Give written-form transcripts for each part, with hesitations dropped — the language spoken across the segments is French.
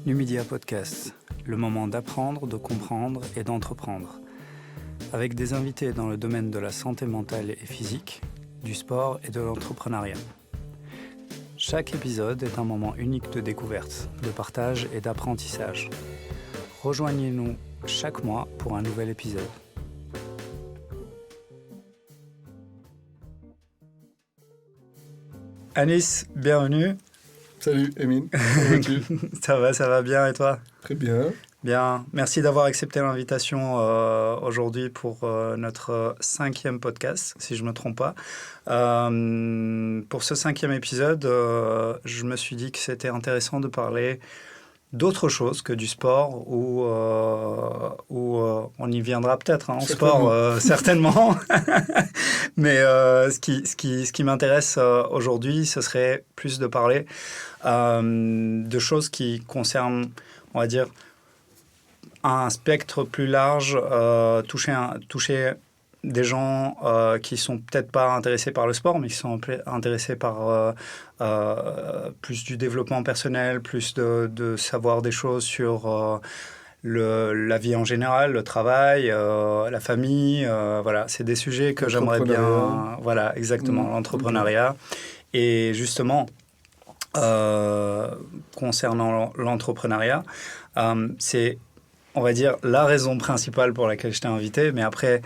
Numidia Podcast, le moment d'apprendre, de comprendre et d'entreprendre. Avec des invités dans le domaine de la santé mentale et physique, du sport et de l'entrepreneuriat. Chaque épisode est un moment unique de découverte, de partage et d'apprentissage. Rejoignez-nous chaque mois pour un nouvel épisode. Anis, bienvenue. Salut Emine, comment vas-tu? Ça va bien et toi? Très bien. Bien, merci d'avoir accepté l'invitation aujourd'hui pour notre 5e podcast, si je ne me trompe pas. Pour ce 5e épisode, je me suis dit que c'était intéressant de parler d'autre chose que du sport, où on y viendra peut-être en sport, certainement. Mais ce qui m'intéresse aujourd'hui, ce serait plus de parler de choses qui concernent, on va dire, un spectre plus large, toucher des gens qui sont peut-être pas intéressés par le sport, mais qui sont intéressés par plus du développement personnel, plus de savoir des choses sur la vie en général, le travail, la famille. Voilà, c'est des sujets que j'aimerais bien... Voilà, exactement, l'entrepreneuriat. Et justement, concernant l'entrepreneuriat, c'est, on va dire, la raison principale pour laquelle je t'ai invité. Mais après,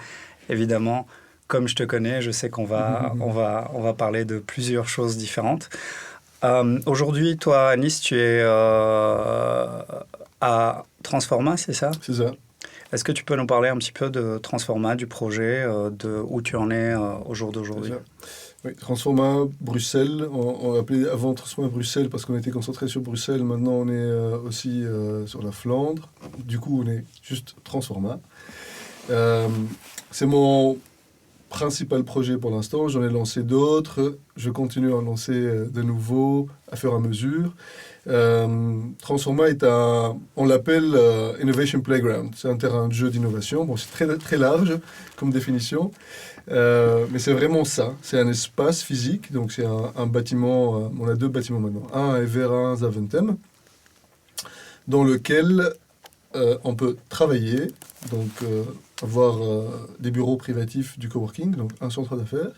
évidemment, comme je te connais, je sais qu'on va parler de plusieurs choses différentes. Aujourd'hui, toi, Anis, tu es à Transforma, c'est ça? C'est ça. Est-ce que tu peux nous parler un petit peu de Transforma, du projet, de où tu en es au jour d'aujourd'hui? Oui, Transforma Bruxelles, on l'appelait avant Transforma Bruxelles parce qu'on était concentré sur Bruxelles, maintenant on est aussi sur la Flandre, du coup on est juste Transforma. C'est mon principal projet pour l'instant, j'en ai lancé d'autres, je continue à en lancer de nouveaux à fur et à mesure. Transforma est on l'appelle Innovation Playground, c'est un terrain de jeu d'innovation, bon, c'est très, très large comme définition, mais c'est vraiment ça, c'est un espace physique, donc c'est un bâtiment, on a 2 bâtiments maintenant, un à Evere, un à Zaventem, dans lequel on peut travailler, donc avoir des bureaux privatifs du coworking, donc un centre d'affaires.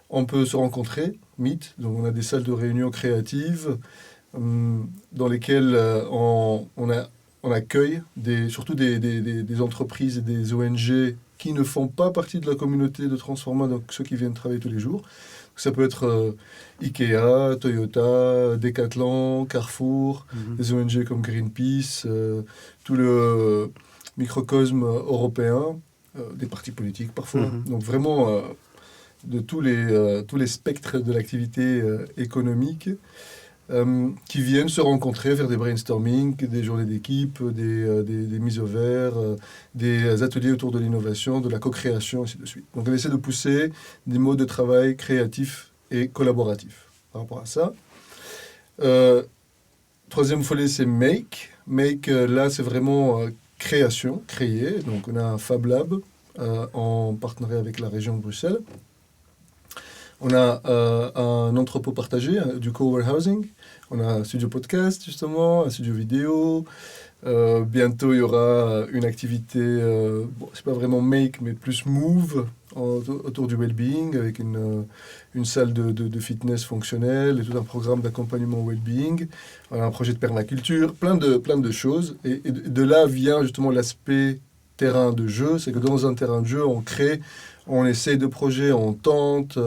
On peut se rencontrer, meet, donc on a des salles de réunion créatives dans lesquelles on accueille surtout des entreprises et des ONG qui ne font pas partie de la communauté de Transforma, donc ceux qui viennent travailler tous les jours. Ça peut être Ikea, Toyota, Decathlon, Carrefour, des ONG comme Greenpeace, tout le microcosme européen, des partis politiques parfois. Donc vraiment de tous les spectres de l'activité économique qui viennent se rencontrer, faire des brainstorming, des journées d'équipe, des mises au vert, des ateliers autour de l'innovation, de la co-création, ainsi de suite. Donc on essaie de pousser des modes de travail créatifs et collaboratifs par rapport à ça. Troisième volet, c'est Make. Make, là, c'est vraiment création, créer. Donc on a un Fab Lab en partenariat avec la région de Bruxelles. On a un entrepôt partagé, du co-warehousing. On a un studio podcast, justement, un studio vidéo. Bientôt, il y aura une activité, c'est pas vraiment make, mais plus move, autour du well-being, avec une salle de fitness fonctionnelle et tout un programme d'accompagnement well-being. On a un projet de permaculture, plein de choses. Et de là vient justement l'aspect terrain de jeu. C'est que dans un terrain de jeu, on crée, on essaye de projets, on tente,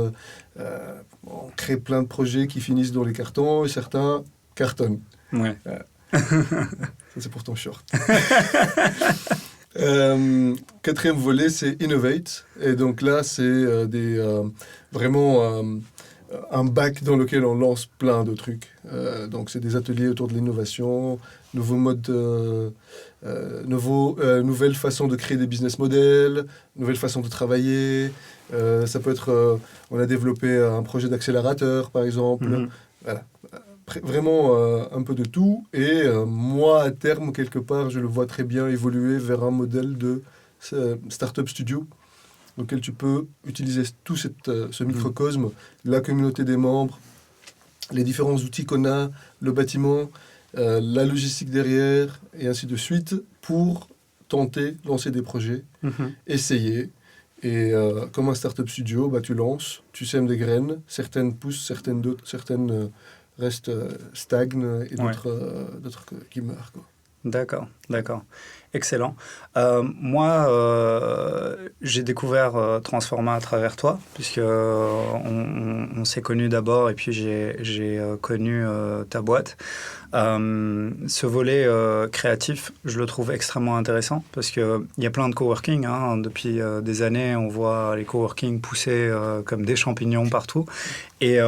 on crée plein de projets qui finissent dans les cartons et certains cartonnent. Ouais. Ça, c'est pour ton short. Quatrième volet, c'est Innovate. Et donc là, c'est vraiment un bac dans lequel on lance plein de trucs. Donc c'est des ateliers autour de l'innovation, nouveaux modes, nouvelles façons de créer des business models, nouvelles façons de travailler. Ça peut être, on a développé un projet d'accélérateur, par exemple. Voilà. Vraiment un peu de tout. Et moi, à terme, quelque part, je le vois très bien évoluer vers un modèle de startup studio, dans lequel tu peux utiliser tout ce microcosme, la communauté des membres, les différents outils qu'on a, le bâtiment, la logistique derrière, et ainsi de suite, pour tenter, lancer des projets, essayer. Et comme un startup studio, tu lances, tu sèmes des graines, certaines poussent, certaines restent stagnent, et d'autres qui meurent, quoi. D'accord. Excellent. Moi, j'ai découvert Transforma à travers toi, puisque on s'est connus d'abord et puis j'ai connu ta boîte. Ce volet créatif, je le trouve extrêmement intéressant parce qu'il y a plein de coworking. Depuis des années, on voit les coworking pousser comme des champignons partout. Et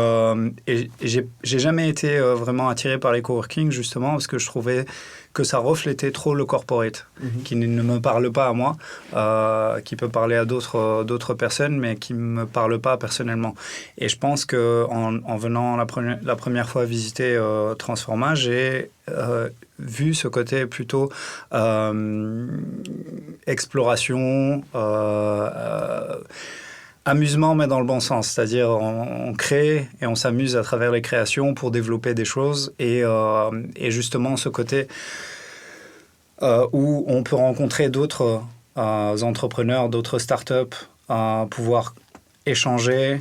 j'ai jamais été vraiment attiré par les coworking, justement, parce que je trouvais que ça reflétait trop le corporate, qui ne me parle pas à moi, qui peut parler à d'autres personnes, mais qui ne me parle pas personnellement. Et je pense qu'en venant la première fois visiter Transforma, j'ai vu ce côté plutôt exploration, amusement, mais dans le bon sens. C'est-à-dire, on crée et on s'amuse à travers les créations pour développer des choses. Et justement, ce côté où on peut rencontrer d'autres entrepreneurs, d'autres startups, pouvoir échanger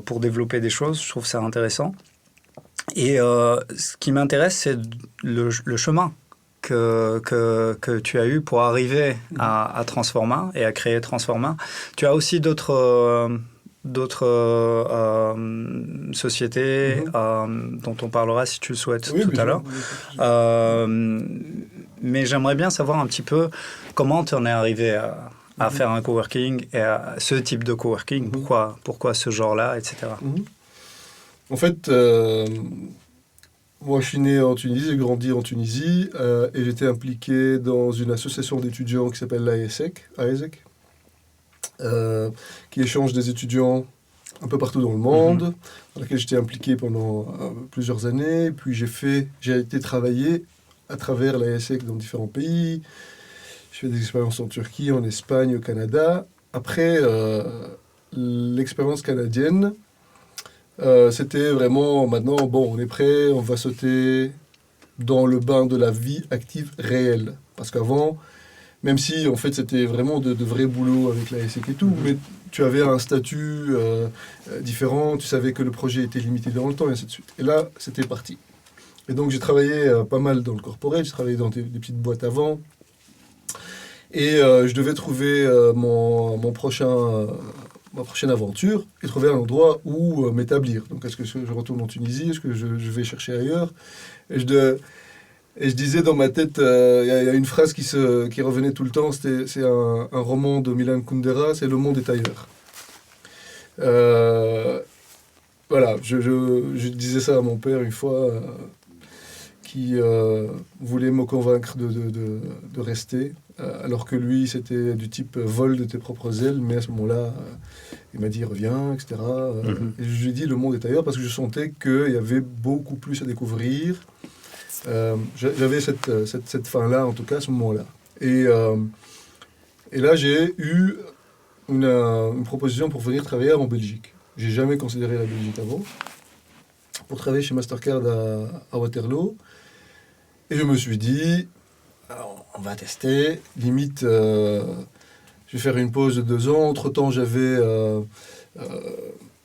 pour développer des choses, je trouve ça intéressant. Et ce qui m'intéresse, c'est le chemin que tu as eu pour arriver à Transforma et à créer Transforma. Tu as aussi d'autres sociétés dont on parlera si tu le souhaites tout à l'heure. Mais j'aimerais bien savoir un petit peu comment tu en es arrivé à faire un coworking et à ce type de coworking. Pourquoi ce genre-là, etc. En fait, moi, je suis né en Tunisie, j'ai grandi en Tunisie et j'étais impliqué dans une association d'étudiants qui s'appelle l'AESEC, qui échange des étudiants un peu partout dans le monde, dans laquelle j'étais impliqué pendant plusieurs années. Puis j'ai été travailler à travers l'AESEC dans différents pays. Je fais des expériences en Turquie, en Espagne, au Canada. Après l'expérience canadienne, c'était vraiment, maintenant, on est prêt, on va sauter dans le bain de la vie active réelle. Parce qu'avant, même si en fait c'était vraiment de vrais boulots avec la SEC et tout, mais tu avais un statut différent, tu savais que le projet était limité dans le temps et ainsi de suite. Et là, c'était parti. Et donc j'ai travaillé pas mal dans le corporate, j'ai travaillé dans des petites boîtes avant. Et je devais trouver ma prochaine aventure et trouver un endroit où m'établir. Donc, est-ce que je retourne en Tunisie? Est-ce que je vais chercher ailleurs? Et je disais dans ma tête, il y a une phrase qui revenait tout le temps, c'est un roman de Milan Kundera, c'est « Le monde est ailleurs ». Voilà, je disais ça à mon père une fois, qui voulait me convaincre de rester. Alors que lui, c'était du type vol de tes propres ailes, mais à ce moment-là, il m'a dit reviens, etc. Et je lui ai dit le monde est ailleurs parce que je sentais qu'il y avait beaucoup plus à découvrir. J'avais cette fin-là, en tout cas, à ce moment-là. Et là, j'ai eu une proposition pour venir travailler en Belgique. J'ai jamais considéré la Belgique avant. Pour travailler chez Mastercard à Waterloo. Et je me suis dit, alors, on va tester. Limite, je vais faire une pause de 2 ans. Entre-temps, j'avais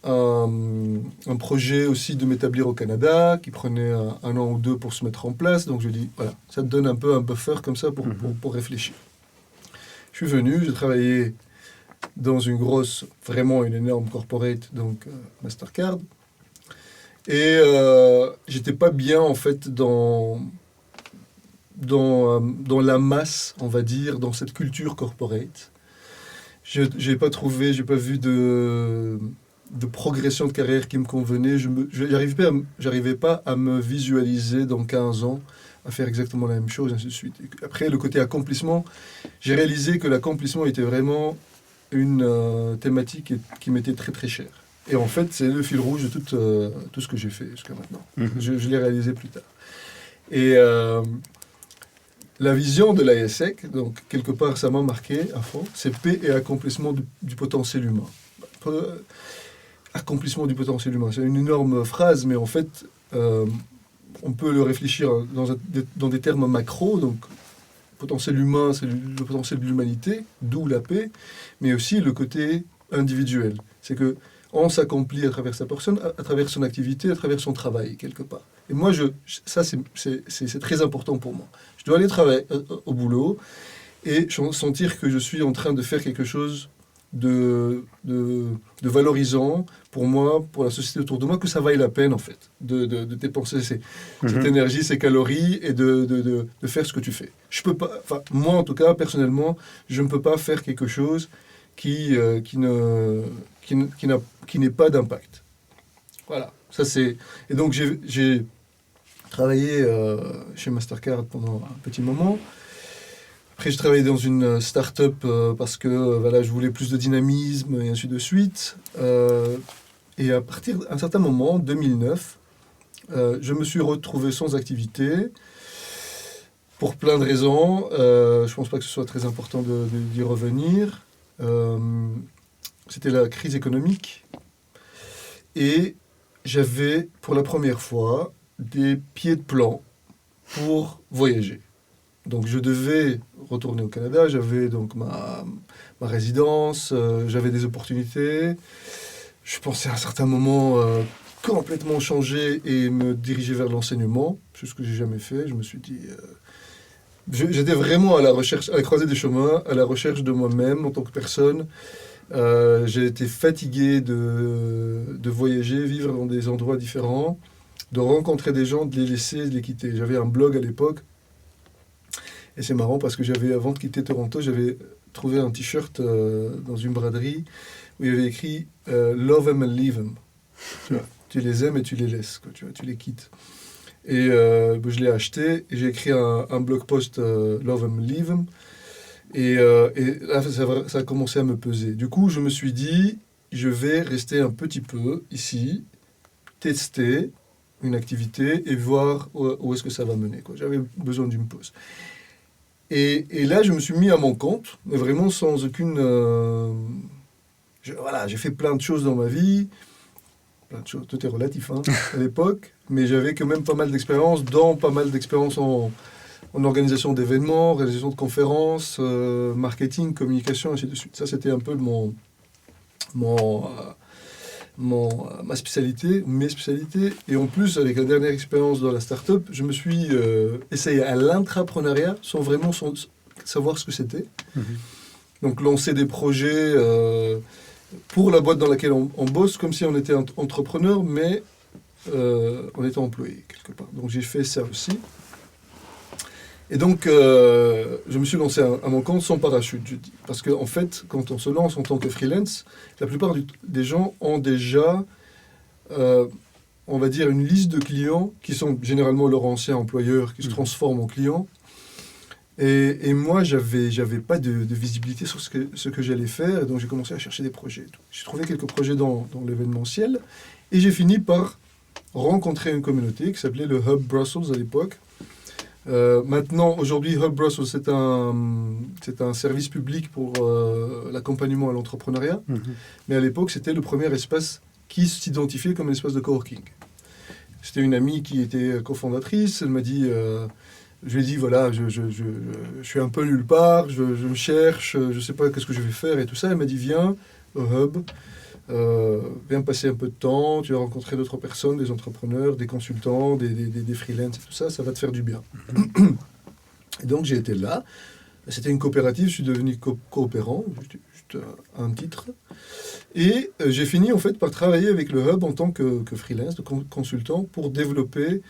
un projet aussi de m'établir au Canada qui prenait 1 an ou 2 pour se mettre en place. Donc je dis, voilà, ça te donne un peu un buffer comme ça pour réfléchir. Je suis venu, j'ai travaillé dans vraiment une énorme corporate, donc Mastercard. Et j'étais pas bien en fait dans la masse, on va dire, dans cette culture corporate. J'ai pas vu de progression de carrière qui me convenait. J'arrivais pas à me visualiser dans 15 ans à faire exactement la même chose, ainsi de suite. Et après, le côté accomplissement, j'ai réalisé que l'accomplissement était vraiment une thématique qui m'était très très chère. Et en fait, c'est le fil rouge de tout ce que j'ai fait jusqu'à maintenant. Je l'ai réalisé plus tard. Et la vision de l'AESEC, donc quelque part ça m'a marqué à fond, c'est paix et accomplissement du potentiel humain. Accomplissement du potentiel humain, c'est une énorme phrase, mais en fait, on peut le réfléchir dans des termes macro, donc potentiel humain, c'est le potentiel de l'humanité, d'où la paix, mais aussi le côté individuel. C'est que on s'accomplit à travers sa personne, à travers son activité, à travers son travail, quelque part. Et moi, ça, c'est très important pour moi. Je dois aller travailler au boulot et sentir que je suis en train de faire quelque chose de valorisant pour moi, pour la société autour de moi, que ça vaille la peine, en fait, de dépenser cette énergie, ces calories, et de faire ce que tu fais. Je peux pas, moi, en tout cas, personnellement, je ne peux pas faire quelque chose qui n'ait pas d'impact. Voilà. Ça, c'est... Et donc, j'ai travaillé chez Mastercard pendant un petit moment. Après, j'ai travaillé dans une start-up parce que voilà, je voulais plus de dynamisme et ainsi de suite. Et à partir d'un certain moment, 2009, je me suis retrouvé sans activité pour plein de raisons. Je ne pense pas que ce soit très important d'y revenir. C'était la crise économique. Et j'avais, pour la première fois, des pieds de plan pour voyager. Donc je devais retourner au Canada, j'avais donc ma résidence, j'avais des opportunités. Je pensais à un certain moment complètement changer et me diriger vers l'enseignement, chose que j'ai jamais fait. Je me suis dit... j'étais vraiment à la recherche, à la croisée des chemins, à la recherche de moi-même en tant que personne. J'ai été fatigué de voyager, vivre dans des endroits différents, de rencontrer des gens, de les laisser, de les quitter. J'avais un blog à l'époque. Et c'est marrant parce que avant de quitter Toronto, j'avais trouvé un t-shirt dans une braderie où il y avait écrit Love them and leave them. Tu les aimes et tu les laisses, quoi, tu les quittes. Et je l'ai acheté et j'ai écrit un blog post Love them, leave them. Et là, ça a commencé à me peser. Du coup, je me suis dit, je vais rester un petit peu ici, tester une activité et voir où est-ce que ça va mener, quoi. J'avais besoin d'une pause. Et là, je me suis mis à mon compte, mais vraiment sans aucune... voilà, j'ai fait plein de choses dans ma vie, plein de choses, tout est relatif à l'époque, mais j'avais quand même pas mal d'expérience, en organisation d'événements, réalisation de conférences, marketing, communication, ainsi de suite. Ça, c'était un peu ma spécialité, mes spécialités. Et en plus, avec la dernière expérience dans la start-up, je me suis essayé à l'intrapreneuriat sans vraiment savoir ce que c'était. Donc, lancer des projets pour la boîte dans laquelle on bosse, comme si on était entrepreneur, mais on était employé quelque part. Donc, j'ai fait ça aussi. Et donc, je me suis lancé à mon compte sans parachute, je dis. Parce qu'en fait, quand on se lance en tant que freelance, la plupart des gens ont déjà, on va dire, une liste de clients qui sont généralement leur ancien employeur, qui se transforment en clients. Et moi, j'avais pas de visibilité sur ce que j'allais faire. Et donc, j'ai commencé à chercher des projets. J'ai trouvé quelques projets dans l'événementiel. Et j'ai fini par rencontrer une communauté qui s'appelait le Hub Brussels à l'époque. Maintenant, aujourd'hui, Hub Brussels, c'est un service public pour l'accompagnement à l'entrepreneuriat. Mais à l'époque, c'était le premier espace qui s'identifiait comme un espace de coworking. C'était une amie qui était cofondatrice. Elle m'a dit, je lui ai dit, voilà, je suis un peu nulle part, je me cherche, je ne sais pas qu'est-ce que je vais faire et tout ça. Elle m'a dit, viens au Hub. Viens passer un peu de temps, tu vas rencontrer d'autres personnes, des entrepreneurs, des consultants, des freelances et tout ça, ça va te faire du bien. Et donc j'ai été là, c'était une coopérative, je suis devenu coopérant, juste un titre, et j'ai fini en fait par travailler avec le Hub en tant que freelance, de consultant, pour développer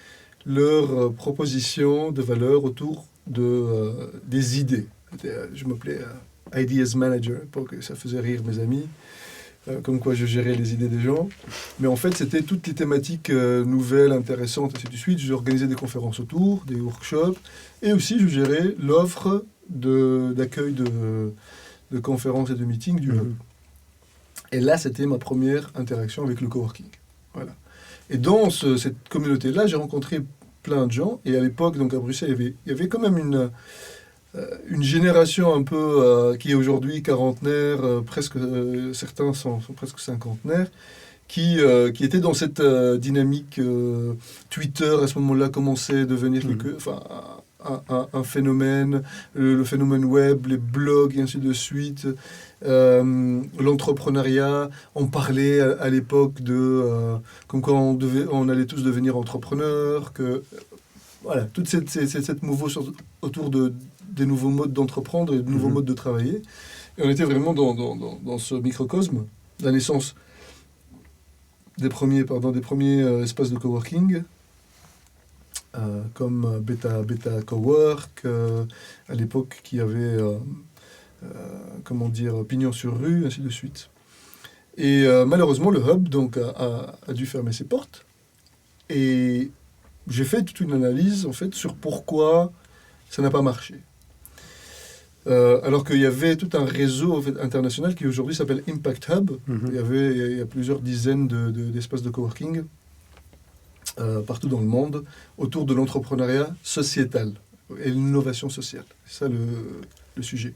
leurs propositions de valeur autour des idées. Je m'appelais Ideas Manager, ça faisait rire mes amis. Comme quoi je gérais les idées des gens. Mais en fait, c'était toutes les thématiques nouvelles, intéressantes, ainsi de suite. J'organisais des conférences autour, des workshops. Et aussi, je gérais l'offre d'accueil de conférences et de meetings du Hub. Et là, c'était ma première interaction avec le coworking. Voilà. Et dans cette communauté-là, j'ai rencontré plein de gens. Et à l'époque, donc à Bruxelles, il y avait quand même une génération un peu qui est aujourd'hui quarantenaire, presque certains sont presque cinquantenaires, qui était dans cette dynamique. Twitter, à ce moment-là, commençait à devenir un phénomène, le phénomène web, les blogs, et ainsi de suite. L'entrepreneuriat, on parlait à l'époque de comme quoi on allait tous devenir entrepreneurs, que voilà, toute cette mouvance autour des nouveaux modes d'entreprendre et de nouveaux modes de travailler. Et on était vraiment dans ce microcosme, la naissance des premiers espaces de coworking, comme Beta Cowork, à l'époque qui avait pignon sur rue, ainsi de suite. Et malheureusement, le hub donc, a dû fermer ses portes. Et j'ai fait toute une analyse en fait, sur pourquoi ça n'a pas marché. Alors qu'il y avait tout un réseau en fait, international qui aujourd'hui s'appelle Impact Hub. Il y a plusieurs dizaines d'espaces de coworking partout dans le monde autour de l'entrepreneuriat sociétal et l'innovation sociale. C'est ça le sujet.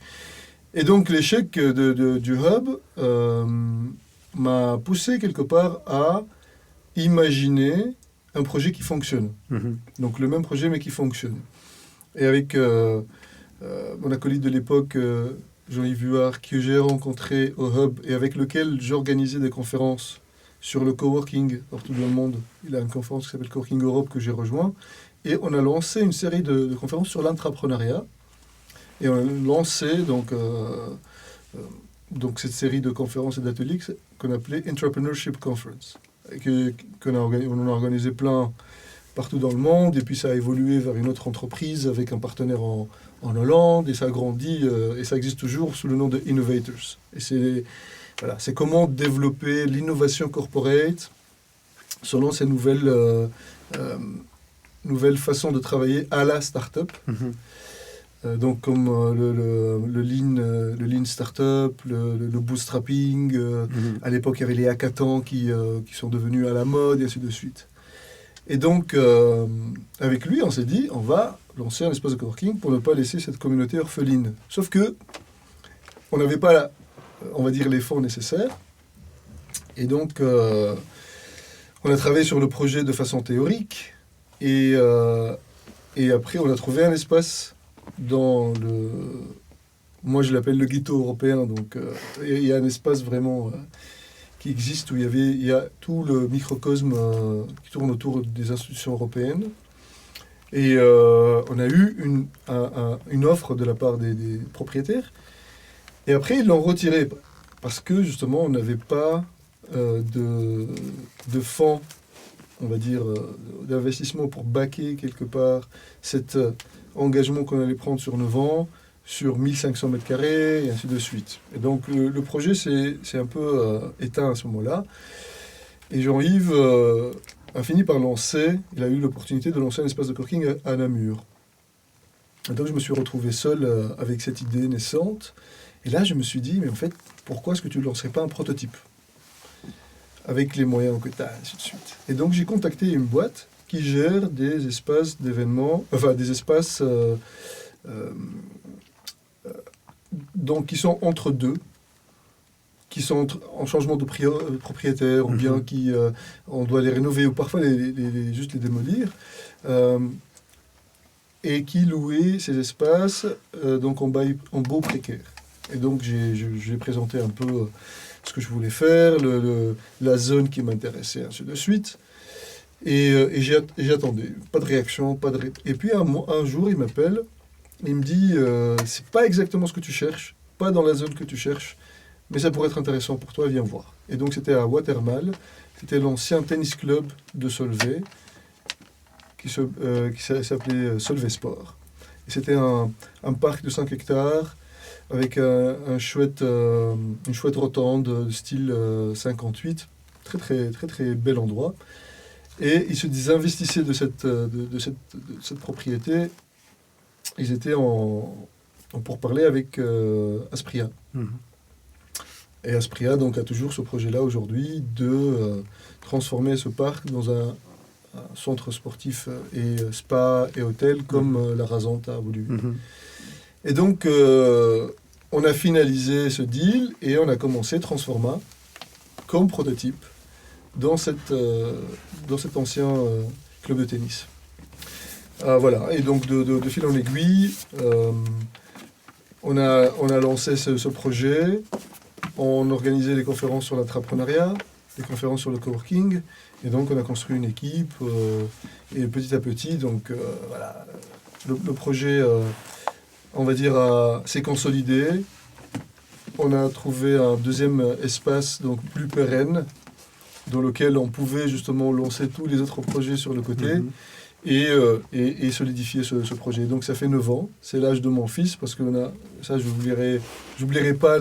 Et donc l'échec du hub m'a poussé quelque part à imaginer un projet qui fonctionne. Donc le même projet mais qui fonctionne. Et avec mon acolyte de l'époque, Jean-Yves Vuard, que j'ai rencontré au hub et avec lequel j'organisais des conférences sur le coworking partout dans le monde. Il a une conférence qui s'appelle Coworking Europe que j'ai rejoint. Et on a lancé une série de conférences sur l'entrepreneuriat. Et on a lancé donc cette série de conférences et d'ateliers qu'on appelait Entrepreneurship Conference. On en a organisé plein partout dans le monde. Et puis ça a évolué vers une autre entreprise avec un partenaire en Hollande. Et ça a grandi et ça existe toujours sous le nom de Innovators. Et c'est comment développer l'innovation corporate selon ces nouvelles façons de travailler à la start-up. Donc comme le lean startup, le bootstrapping. À l'époque, il y avait les hackathons qui sont devenus à la mode, et ainsi de suite. Et donc, avec lui, on s'est dit, on va lancer un espace de coworking pour ne pas laisser cette communauté orpheline. Sauf que on n'avait pas, on va dire, les fonds nécessaires. Et donc, on a travaillé sur le projet de façon théorique. Et après, on a trouvé un espace dans moi je l'appelle le ghetto européen, donc il y a un espace vraiment qui existe où il y a tout le microcosme qui tourne autour des institutions européennes. Et on a eu une offre de la part des propriétaires. Et après, ils l'ont retiré parce que justement, on n'avait pas de fonds, on va dire, d'investissement pour backer quelque part cet engagement qu'on allait prendre sur 9 ans, sur 1500 mètres carrés, et ainsi de suite. Et donc, le projet s'est un peu éteint à ce moment-là. Et Jean-Yves a fini par il a eu l'opportunité de lancer un espace de coworking à Namur. Et donc, je me suis retrouvé seul avec cette idée naissante. Et là, je me suis dit, mais en fait, pourquoi est-ce que tu ne lancerais pas un prototype avec les moyens que tu as, ainsi de suite. Et donc, j'ai contacté une boîte qui gère des espaces d'événements, enfin des espaces donc qui sont entre deux, qui sont en changement de propriétaire, ou bien qui on doit les rénover ou parfois juste les démolir, et qui louaient ces espaces donc en baux précaires. Et donc j'ai présenté un peu ce que je voulais faire, la zone qui m'intéressait, ainsi de suite. Et j'attendais, pas de réaction, Et puis un jour, il m'appelle, il me dit c'est pas exactement ce que tu cherches, pas dans la zone que tu cherches, mais ça pourrait être intéressant pour toi, viens voir. Et donc c'était à Watermal, c'était l'ancien tennis club de Solvay, qui s'appelait Solvay Sport. Et c'était un parc de 5 hectares, avec une chouette rotande de style 58, très très très très bel endroit. Et ils se désinvestissaient de cette propriété. Ils étaient pour parler avec Aspria. Et Aspria donc a toujours ce projet-là aujourd'hui de transformer ce parc dans un centre sportif et spa et hôtel comme la Rasante a voulu. Et donc on a finalisé ce deal et on a commencé Transforma comme prototype dans cet ancien club de tennis. Voilà, et donc de fil en aiguille, on a lancé ce projet, on organisait des conférences sur l'entrepreneuriat, des conférences sur le coworking, et donc on a construit une équipe, et petit à petit, donc voilà, le projet, on va dire, s'est consolidé. On a trouvé un deuxième espace, donc plus pérenne, dans lequel on pouvait justement lancer tous les autres projets sur le côté, et solidifier ce projet. Donc ça fait 9 ans, c'est l'âge de mon fils, parce que ça j'oublierai pas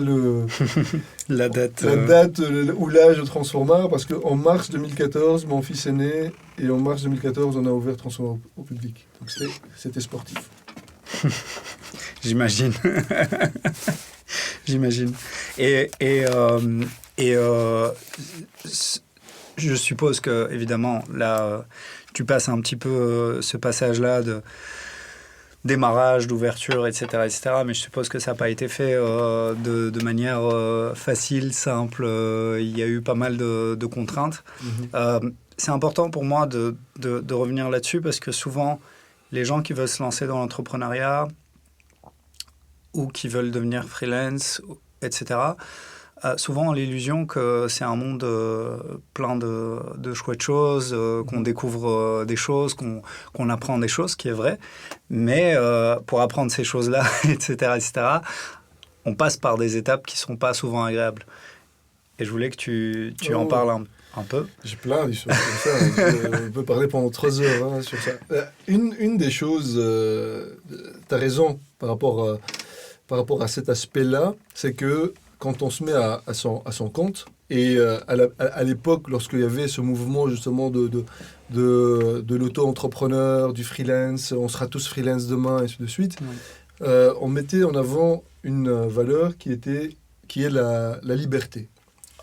la date ou l'âge de Transforma, parce qu'en mars 2014, mon fils est né, et en mars 2014, on a ouvert Transforma au public. Donc c'était sportif. J'imagine. J'imagine. Et je suppose que, évidemment, là, tu passes un petit peu ce passage-là de démarrage, d'ouverture, etc., mais je suppose que ça n'a pas été fait de manière facile, simple. Il y a eu pas mal de contraintes. C'est important pour moi de revenir là-dessus, parce que souvent, les gens qui veulent se lancer dans l'entrepreneuriat ou qui veulent devenir freelance, etc., souvent ont l'illusion que c'est un monde plein de chouettes choses, qu'on découvre des choses, qu'on apprend des choses, ce qui est vrai. Mais pour apprendre ces choses-là, etc., on passe par des étapes qui ne sont pas souvent agréables. Et je voulais que tu en parles un peu. J'ai plein de choses comme ça. On peut parler pendant 3 heures sur ça. Une des choses, tu as raison par rapport à cet aspect-là, c'est que quand on se met à son compte, et à l'époque, lorsqu'il y avait ce mouvement justement de l'auto-entrepreneur, du freelance, on sera tous freelance demain, et ainsi de suite, on mettait en avant une valeur qui est la liberté.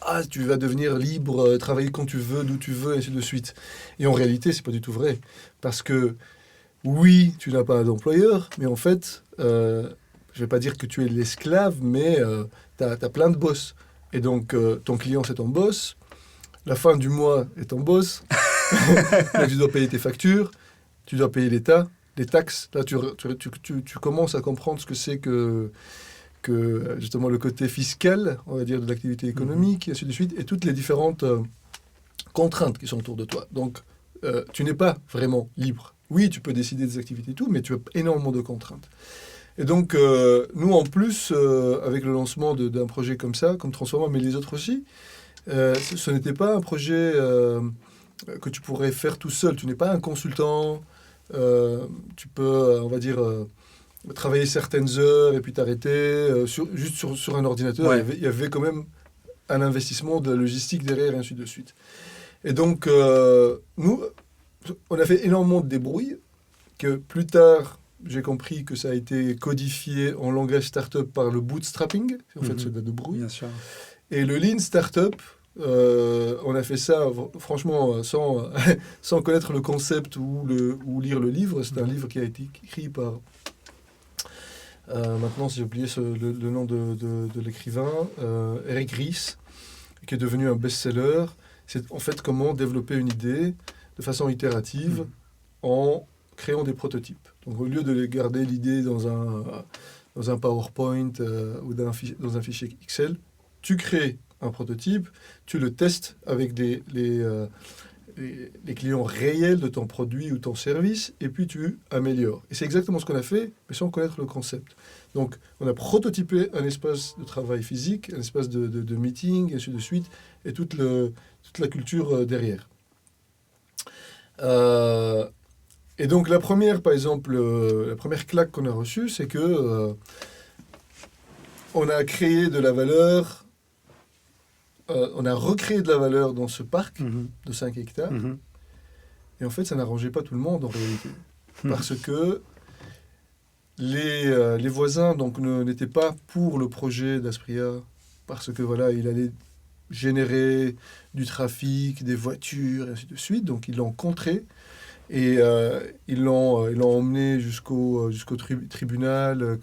Ah, tu vas devenir libre, travailler quand tu veux, d'où tu veux, et ainsi de suite. Et en réalité, c'est pas du tout vrai. Parce que, oui, tu n'as pas d'employeur, mais en fait, je vais pas dire que tu es l'esclave, mais tu as plein de boss. Et donc, ton client, c'est ton boss. La fin du mois est ton boss. Donc, tu dois payer tes factures. Tu dois payer l'État, les taxes. Là, tu commences à comprendre ce que c'est que justement le côté fiscal, on va dire, de l'activité économique, et ainsi de suite, et toutes les différentes contraintes qui sont autour de toi. Donc, tu n'es pas vraiment libre. Oui, tu peux décider des activités et tout, mais tu as énormément de contraintes. Et donc, nous, en plus, avec le lancement d'un projet comme ça, comme Transforma, mais les autres aussi, ce n'était pas un projet que tu pourrais faire tout seul. Tu n'es pas un consultant. Tu peux, on va dire, travailler certaines heures et puis t'arrêter juste sur un ordinateur. Ouais. Il y avait quand même un investissement de la logistique derrière, et ainsi de suite. Et donc, nous, on a fait énormément de débrouilles que plus tard, j'ai compris que ça a été codifié en langage startup par le bootstrapping, en fait, c'est de la débrouille. Bien sûr. Et le lean startup, on a fait ça, franchement, sans connaître le concept ou lire le livre. C'est un livre qui a été écrit par... maintenant, j'ai oublié le nom de l'écrivain, Eric Ries, qui est devenu un best-seller. C'est en fait comment développer une idée de façon itérative en créant des prototypes. Donc, au lieu de garder l'idée dans un PowerPoint ou dans un fichier Excel, tu crées un prototype, tu le testes avec les clients réels de ton produit ou ton service, et puis tu améliores. Et c'est exactement ce qu'on a fait, mais sans connaître le concept. Donc, on a prototypé un espace de travail physique, un espace de meeting, et ainsi de suite, et toute la culture derrière. Et donc, la première claque qu'on a reçue, c'est que on a créé de la valeur, on a recréé de la valeur dans ce parc de 5 hectares. Et en fait, ça n'arrangeait pas tout le monde en réalité. Parce que les voisins donc, n'étaient pas pour le projet d'Aspria, parce que voilà, il allait générer du trafic, des voitures, et ainsi de suite. Donc, ils l'ont contré. Et ils l'ont emmené jusqu'au tribunal.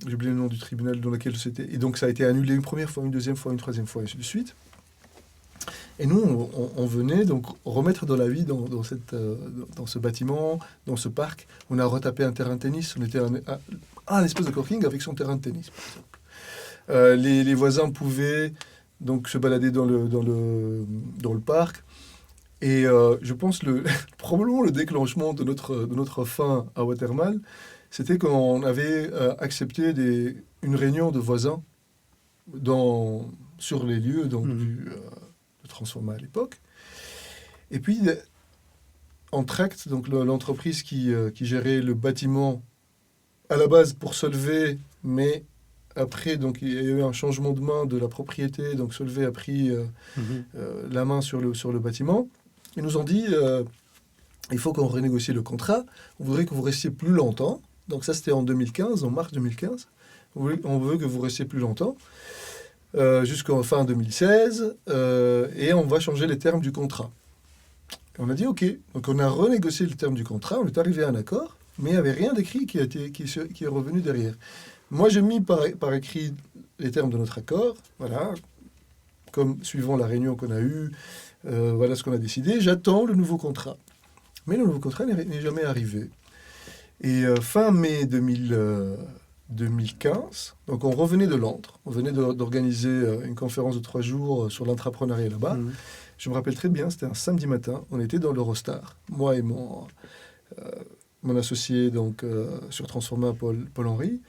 J'ai oublié le nom du tribunal dans lequel c'était. Et donc, ça a été annulé une première fois, une deuxième fois, une troisième fois, et ainsi de suite. Et nous, on venait donc remettre de la vie dans ce bâtiment, dans ce parc. On a retapé un terrain de tennis. On était un espèce de coworking avec son terrain de tennis, par exemple. Les voisins pouvaient donc se balader dans le parc. Et je pense probablement le déclenchement de notre fin à Watermal, c'était quand on avait accepté une réunion de voisins sur les lieux donc, de Transforma à l'époque. Et puis, Entract, donc l'entreprise qui gérait le bâtiment, à la base pour Solvay, mais après, donc, il y a eu un changement de main de la propriété, donc Solvay a pris la main sur le bâtiment. Ils nous ont dit, il faut qu'on renégocie le contrat, on voudrait que vous restiez plus longtemps. Donc ça, c'était en 2015, en mars 2015. On veut que vous restiez plus longtemps, jusqu'en fin 2016, et on va changer les termes du contrat. Et on a dit OK. Donc on a renégocié le terme du contrat, on est arrivé à un accord, mais il n'y avait rien d'écrit qui est revenu derrière. Moi, j'ai mis par écrit les termes de notre accord, voilà, comme suivant la réunion qu'on a eue, voilà ce qu'on a décidé. J'attends le nouveau contrat. Mais le nouveau contrat n'est jamais arrivé. Et fin mai 2015, donc on revenait de Londres, on venait d'organiser une conférence de 3 jours sur l'entrepreneuriat là-bas. Je me rappelle très bien, c'était un samedi matin, on était dans l'Eurostar, moi et mon associé donc, sur Transforma, Paul-Henri.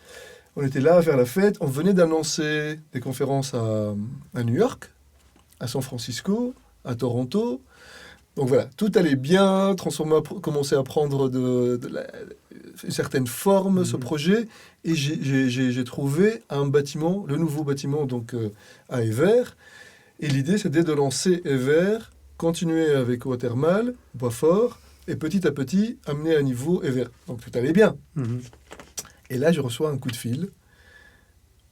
On était là à faire la fête, on venait d'annoncer des conférences à New York, à San Francisco, à Toronto. Donc voilà, tout allait bien, Transforma commençait à prendre une certaine forme, ce projet, et j'ai trouvé un bâtiment, le nouveau bâtiment donc à Evere, et l'idée c'était de lancer Evere, continuer avec Watermal, Boisfort, et petit à petit amener à niveau Evere. Donc tout allait bien. Et là je reçois un coup de fil,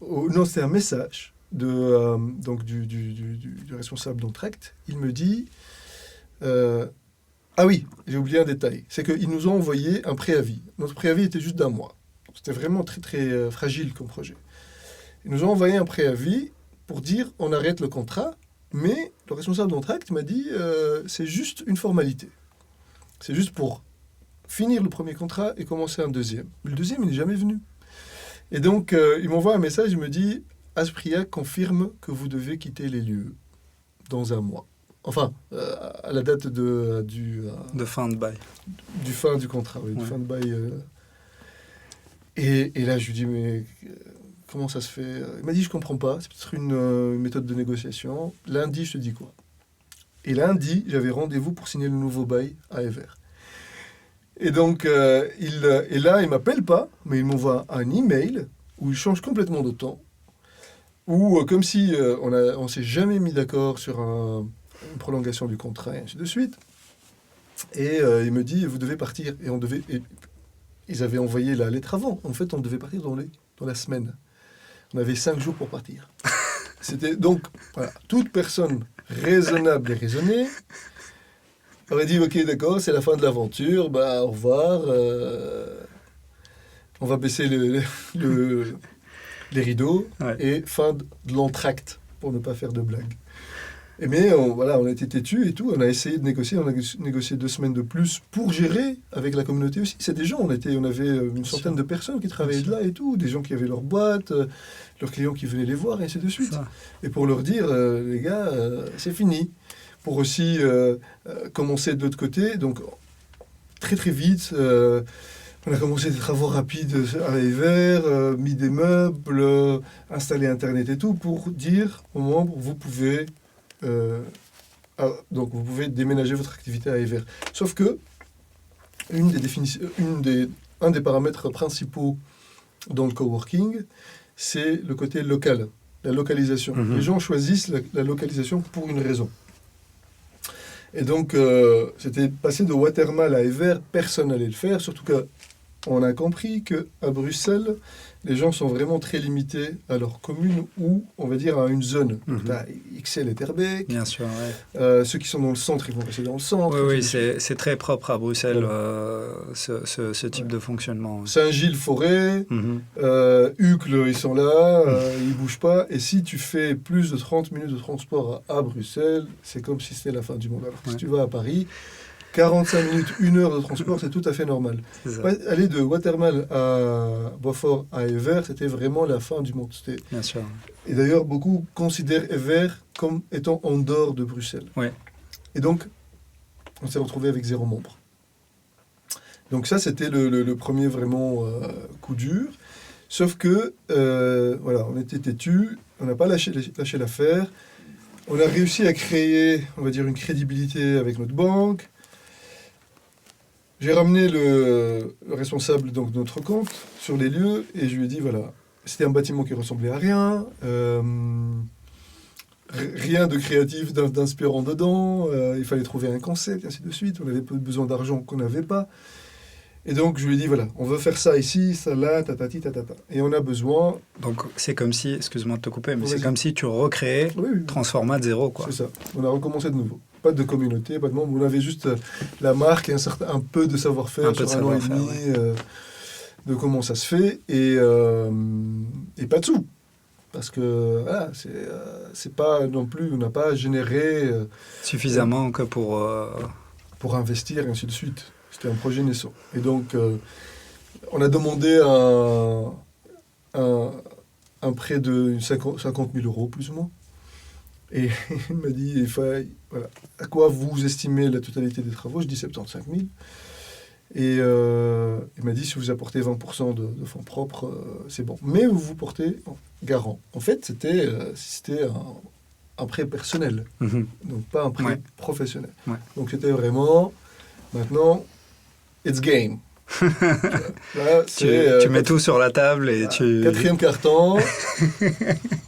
non c'est un message donc du responsable d'Entract, il me dit... ah oui, j'ai oublié un détail. C'est qu'ils nous ont envoyé un préavis. Notre préavis était juste d'1 mois. C'était vraiment très, très fragile comme projet. Ils nous ont envoyé un préavis pour dire on arrête le contrat, mais le responsable d'Entract m'a dit c'est juste une formalité. C'est juste pour finir le premier contrat et commencer un deuxième. Mais le deuxième, il n'est jamais venu. Et donc, il m'envoie un message, il me dit Aspriac confirme que vous devez quitter les lieux dans 1 mois. Enfin, à la date de fin de bail. Du fin du contrat, oui, du fin de bail. Et là, je lui dis, mais comment ça se fait? Il m'a dit, je comprends pas, c'est peut-être une méthode de négociation. Lundi, je te dis quoi? Et lundi, j'avais rendez-vous pour signer le nouveau bail à Evere. Et donc, et là, il m'appelle pas, mais il m'envoie un email où il change complètement de ton, où comme si on s'est jamais mis d'accord sur une prolongation du contrat, et ainsi de suite. Et il me dit, vous devez partir. Et ils avaient envoyé la lettre avant. En fait, on devait partir dans la semaine. On avait 5 jours pour partir. C'était donc, voilà, toute personne raisonnable et raisonnée aurait dit, ok, d'accord, c'est la fin de l'aventure, bah, au revoir. On va baisser les rideaux, et fin de l'entracte, pour ne pas faire de blagues. Mais on a été têtus et tout, on a essayé de négocier, on a négocié 2 semaines de plus pour gérer avec la communauté aussi. C'est des gens, on avait une centaine de personnes qui travaillaient de là et tout, des gens qui avaient leur boîte, leurs clients qui venaient les voir et ainsi de suite. Et pour leur dire, les gars, c'est fini. Pour aussi commencer de l'autre côté, donc très très vite, on a commencé des travaux rapides à Evere, mis des meubles, installé Internet et tout, pour dire aux membres, vous pouvez... donc vous pouvez déménager votre activité à Evere. Sauf que un des paramètres principaux dans le coworking, c'est le côté local, la localisation. Les gens choisissent la localisation pour une raison. Et donc, c'était passé de Watermal à Evere, personne n'allait le faire, surtout que on a compris qu'à Bruxelles, les gens sont vraiment très limités à leur commune ou, on va dire, à une zone. Mhm. Tu as XL et Terbeek. Bien sûr, ouais. Ceux qui sont dans le centre, ils vont rester dans le centre. Oui, c'est très propre à Bruxelles, Voilà. ce type de fonctionnement. Saint-Gilles-Forêt, Mhm. Uccle, ils sont là, ils ne bougent pas. Et si tu fais plus de 30 minutes de transport à Bruxelles, c'est comme si c'était la fin du monde. Alors que si tu vas à Paris, 45 minutes, 1 heure de transport, c'est tout à fait normal. Aller de Watermal à Beaufort à Evere, c'était vraiment la fin du monde. Bien sûr. Et d'ailleurs, beaucoup considèrent Evere comme étant en dehors de Bruxelles. Ouais. Et donc, on s'est retrouvé avec 0 membre. Donc ça, c'était le premier vraiment coup dur. Sauf que, voilà, on était têtus, on n'a pas lâché l'affaire. On a réussi à créer, on va dire, une crédibilité avec notre banque. J'ai ramené le responsable donc, de notre compte sur les lieux et je lui ai dit, voilà, c'était un bâtiment qui ressemblait à rien, rien de créatif, d'inspirant dedans, il fallait trouver un concept, et ainsi de suite, on avait besoin d'argent qu'on n'avait pas. Et donc je lui ai dit, voilà, on veut faire ça ici, ça là, tatati, tatata. Et on a besoin... Donc c'est comme si, excuse-moi de te couper, mais Oui, c'est comme si tu recréais Transforma de zéro, quoi. C'est ça, on a recommencé de nouveau. Pas de communauté, pas de membres, on avait juste la marque et un peu de savoir-faire sur un an et demi de comment ça se fait et pas de sous. Parce que voilà, c'est pas non plus, on n'a pas généré... suffisamment que pour investir et ainsi de suite. C'était un projet naissant. Et donc, on a demandé un prêt de 50 000 euros, plus ou moins. Et il m'a dit, voilà, à quoi vous estimez la totalité des travaux? Je dis 75 000. Et il m'a dit, si vous apportez 20% de fonds propres, c'est bon. Mais vous portez garant. En fait, c'était un prêt personnel, donc pas un prêt professionnel. Ouais. Donc c'était vraiment, maintenant, it's game. Là, tu mets tout sur la table et tu... 4e carton,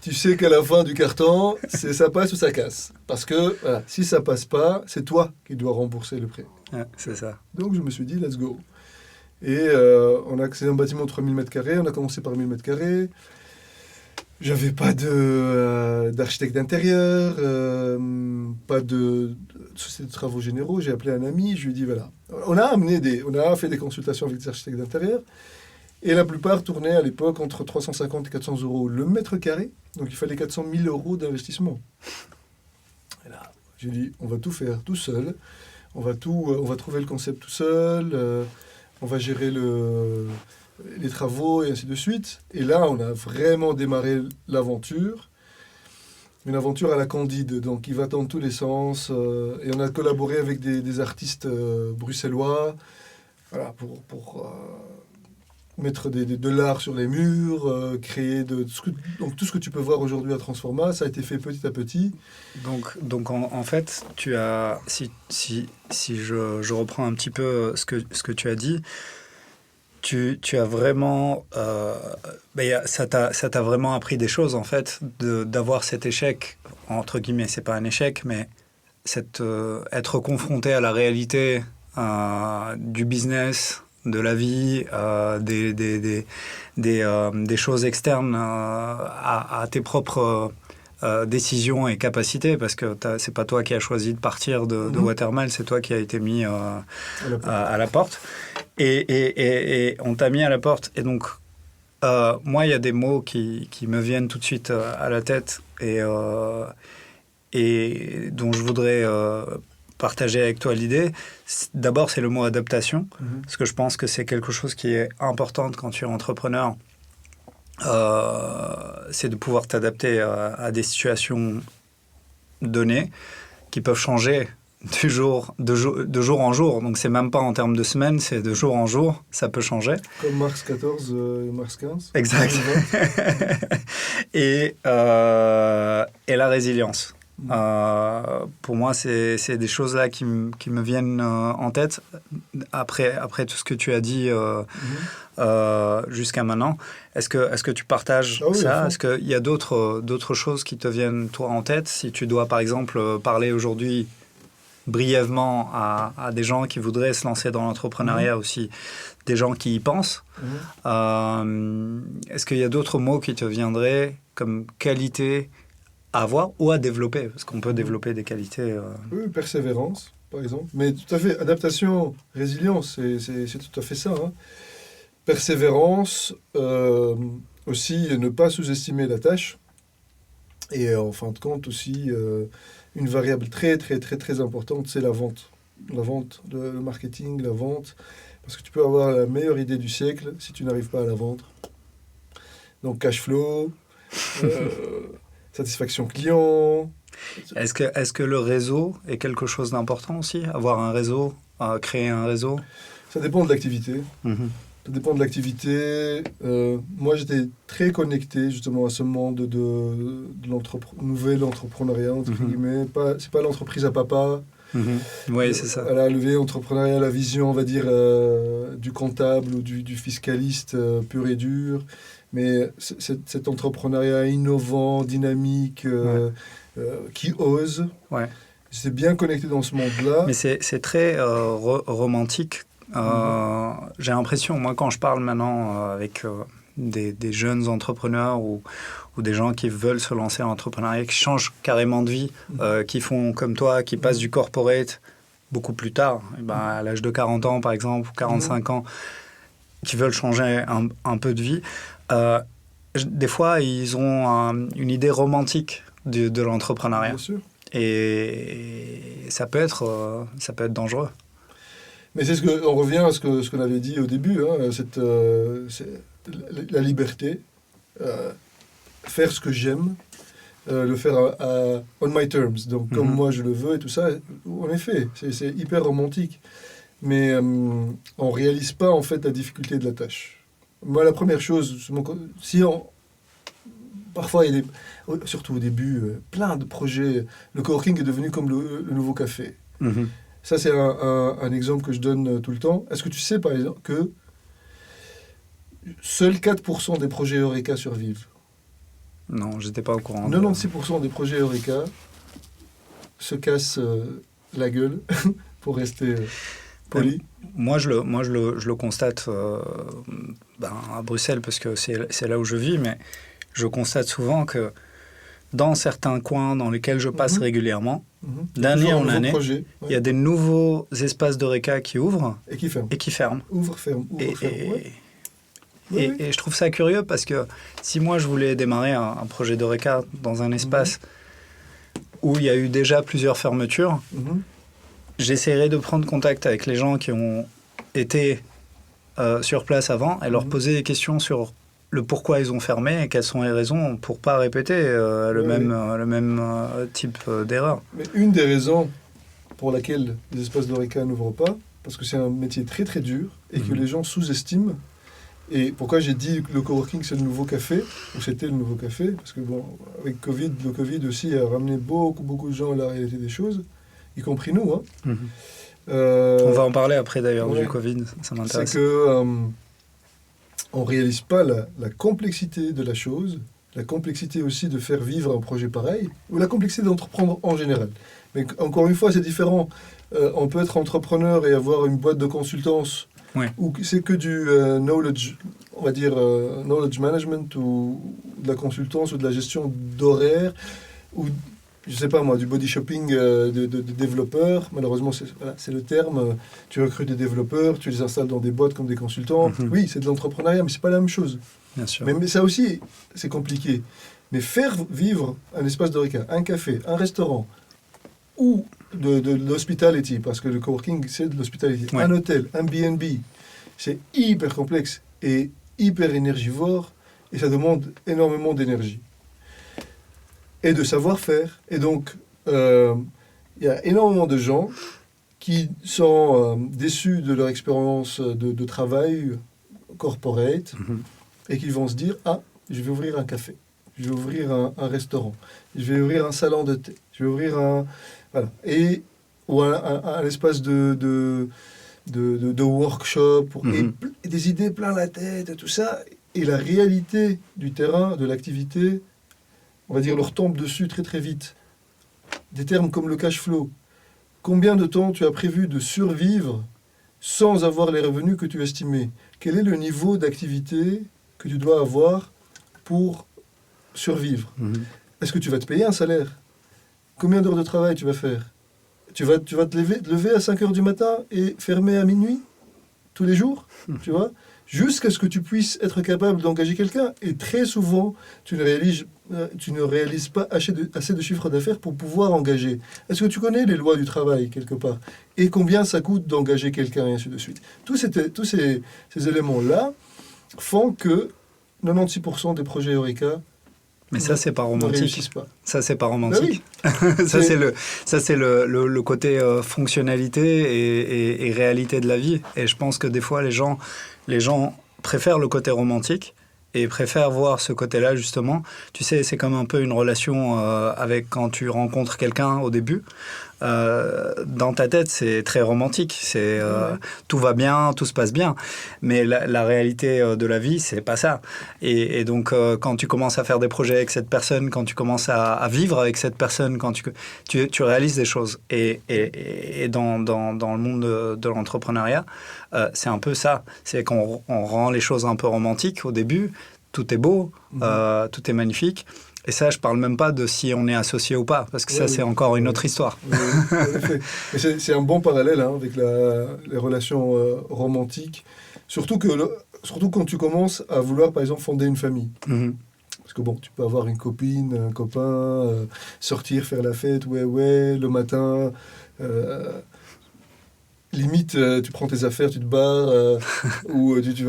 tu sais qu'à la fin du carton, ça passe ou ça casse. Parce que voilà, si ça passe pas, c'est toi qui dois rembourser le prêt. Ouais, c'est ça. Donc je me suis dit, let's go. Et c'est un bâtiment de 3000 m², on a commencé par 1000 m². J'avais pas d'architecte d'intérieur, pas de société de travaux généraux. J'ai appelé un ami, je lui ai dit voilà. On a fait des consultations avec des architectes d'intérieur et la plupart tournaient à l'époque entre 350 et 400 euros le mètre carré. Donc il fallait 400 000 euros d'investissement. Et là, j'ai dit on va tout faire tout seul, on va trouver le concept tout seul, on va gérer les travaux et ainsi de suite. Et là, on a vraiment démarré l'aventure. Une aventure à la Candide, donc qui va dans tous les sens. Et on a collaboré avec des artistes bruxellois voilà, pour mettre de l'art sur les murs, créer donc tout ce que tu peux voir aujourd'hui à Transforma, ça a été fait petit à petit. Donc en fait, tu as, si je reprends un petit peu ce que tu as dit, tu as vraiment, ça t'a vraiment appris des choses en fait, d'avoir cet échec, entre guillemets, c'est pas un échec, mais être confronté à la réalité du business, de la vie, des choses externes à tes propres décisions et capacités, parce que c'est pas toi qui as choisi de partir de Watermal, c'est toi qui as été mis à la porte. Et on t'a mis à la porte. Et donc, moi, il y a des mots qui me viennent tout de suite à la tête et dont je voudrais partager avec toi l'idée. D'abord, c'est le mot adaptation, parce que je pense que c'est quelque chose qui est important quand tu es entrepreneur. C'est de pouvoir t'adapter à des situations données qui peuvent changer de jour en jour. Donc, c'est même pas en termes de semaines, c'est de jour en jour, ça peut changer. Comme Mars 14 et Mars 15. Exact. Et la résilience. Pour moi, c'est des choses là qui me viennent en tête après tout ce que tu as dit jusqu'à maintenant. Est-ce que tu partages ça? Est-ce qu'il y a d'autres choses qui te viennent toi en tête? Si tu dois par exemple parler aujourd'hui brièvement à des gens qui voudraient se lancer dans l'entrepreneuriat aussi, des gens qui y pensent. Est-ce qu'il y a d'autres mots qui te viendraient comme qualité à avoir ou à développer? Parce qu'on peut développer des qualités... Oui, persévérance, par exemple. Mais tout à fait, adaptation, résilience, c'est tout à fait ça. Hein. Persévérance, aussi ne pas sous-estimer la tâche. Et en fin de compte aussi, une variable très, très, très, très importante, c'est la vente. La vente, le marketing, la vente. Parce que tu peux avoir la meilleure idée du siècle si tu n'arrives pas à la vendre. Donc cash flow, satisfaction client. Est-ce que le réseau est quelque chose d'important aussi? Avoir un réseau, créer un réseau? Ça dépend de l'activité. Ça dépend de l'activité. Moi, j'étais très connecté justement à ce monde de nouvel entrepreneuriat, entre guillemets. C'est pas l'entreprise à papa. Oui, c'est ça. À la levée entrepreneuriat, la vision, on va dire, du comptable ou du fiscaliste pur et dur. Mais cet entrepreneuriat innovant, dynamique, qui ose. Ouais. J'étais bien connecté dans ce monde-là. Mais c'est très romantique. J'ai l'impression, moi, quand je parle maintenant avec des jeunes entrepreneurs ou des gens qui veulent se lancer en entrepreneuriat, qui changent carrément de vie, qui font comme toi, qui passent du corporate beaucoup plus tard, à l'âge de 40 ans par exemple, ou 45 ans, qui veulent changer un peu de vie, des fois ils ont une idée romantique de l'entrepreneuriat. Bien sûr. Et ça peut être dangereux. Mais on revient à ce qu'on avait dit au début, hein, la liberté, faire ce que j'aime, le faire on my terms, donc comme moi je le veux et tout ça. En effet, c'est hyper romantique, mais on ne réalise pas en fait la difficulté de la tâche. Moi, la première chose, parfois il y a surtout au début, plein de projets. Le coworking est devenu comme le nouveau café. Ça, c'est un exemple que je donne tout le temps. Est-ce que tu sais, par exemple, que seuls 4% des projets Eureka survivent? Non, je n'étais pas au courant. 96% des projets Eureka se cassent la gueule, pour rester poli. Moi, je le constate à Bruxelles, parce que c'est là où je vis, mais je constate souvent que dans certains coins dans lesquels je passe régulièrement, d'année en année, il y a des nouveaux espaces d'Eureka qui ouvrent et qui ferment. Ouvre, ferme. Et Et je trouve ça curieux parce que si moi je voulais démarrer un projet d'Eureka dans un espace où il y a eu déjà plusieurs fermetures, j'essaierai de prendre contact avec les gens qui ont été sur place avant et leur poser des questions sur le pourquoi ils ont fermé et quelles sont les raisons pour ne pas répéter le même type d'erreur. Mais une des raisons pour laquelle les espaces d'Eureka n'ouvrent pas, parce que c'est un métier très très dur et que les gens sous-estiment. Et pourquoi j'ai dit que le coworking c'est le nouveau café, ou c'était le nouveau café, parce que bon, avec Covid, le Covid aussi a ramené beaucoup de gens à la réalité des choses, y compris nous. Hein. On va en parler après d'ailleurs du Covid, ça m'intéresse. C'est que on ne réalise pas la complexité de la chose, la complexité aussi de faire vivre un projet pareil, ou la complexité d'entreprendre en général. Mais encore une fois, c'est différent. On peut être entrepreneur et avoir une boîte de consultance, ou c'est que du knowledge, on va dire knowledge management, ou de la consultance, ou de la gestion d'horaires, ou je sais pas moi, du body shopping de développeurs. Malheureusement, c'est le terme. Tu recrutes des développeurs, tu les installes dans des boîtes comme des consultants. Oui, c'est de l'entrepreneuriat, mais c'est pas la même chose. Bien sûr. Mais ça aussi, c'est compliqué. Mais faire vivre un espace d'Eureka, un café, un restaurant, ou de l'hospitality, parce que le coworking, c'est de l'hospitality, un hôtel, un B&B, c'est hyper complexe et hyper énergivore, et ça demande énormément d'énergie. Et de savoir-faire. Et donc, il y a énormément de gens qui sont déçus de leur expérience de travail corporate et qui vont se dire « Ah, je vais ouvrir un café, je vais ouvrir un restaurant, je vais ouvrir un salon de thé, je vais ouvrir un... » Voilà. Ou un espace de workshop, et des idées plein la tête, et tout ça. Et la réalité du terrain, de l'activité, on va dire, leur tombe dessus très très vite. Des termes comme le cash flow, Combien de temps tu as prévu de survivre sans avoir les revenus que tu estimais? Quel est le niveau d'activité que tu dois avoir pour survivre? Est-ce que tu vas te payer un salaire? Combien d'heures de travail tu vas faire? Tu vas te lever à 5 heures du matin et fermer à minuit tous les jours, tu vois, jusqu'à ce que tu puisses être capable d'engager quelqu'un. Et très souvent, tu ne réalises pas assez de chiffre d'affaires pour pouvoir engager. Est-ce que tu connais les lois du travail, quelque part? Et combien ça coûte d'engager quelqu'un, et ainsi de suite. Tous ces éléments-là font que 96% des projets Eureka mais ça, c'est pas ne romantique. réussissent pas. Ça, c'est pas romantique. Ben oui. Ça, c'est le côté fonctionnalité et réalité de la vie. Et je pense que des fois, les gens préfèrent le côté romantique et préfèrent voir ce côté-là, justement. Tu sais, c'est comme un peu une relation avec quand tu rencontres quelqu'un au début. Dans ta tête, c'est très romantique. Tout va bien, tout se passe bien. Mais la réalité de la vie, c'est pas ça. Et donc, quand tu commences à faire des projets avec cette personne, quand tu commences à vivre avec cette personne, quand tu réalises des choses. Et dans le monde de l'entrepreneuriat, c'est un peu ça. C'est qu'on rend les choses un peu romantiques au début. Tout est beau, tout est magnifique. Et ça, je ne parle même pas de si on est associé ou pas, parce que c'est encore une autre histoire. Oui, en effet. Et c'est un bon parallèle avec les relations romantiques, surtout quand tu commences à vouloir, par exemple, fonder une famille. Parce que bon, tu peux avoir une copine, un copain, sortir, faire la fête, le matin... limite, tu prends tes affaires, tu te barres, ou tu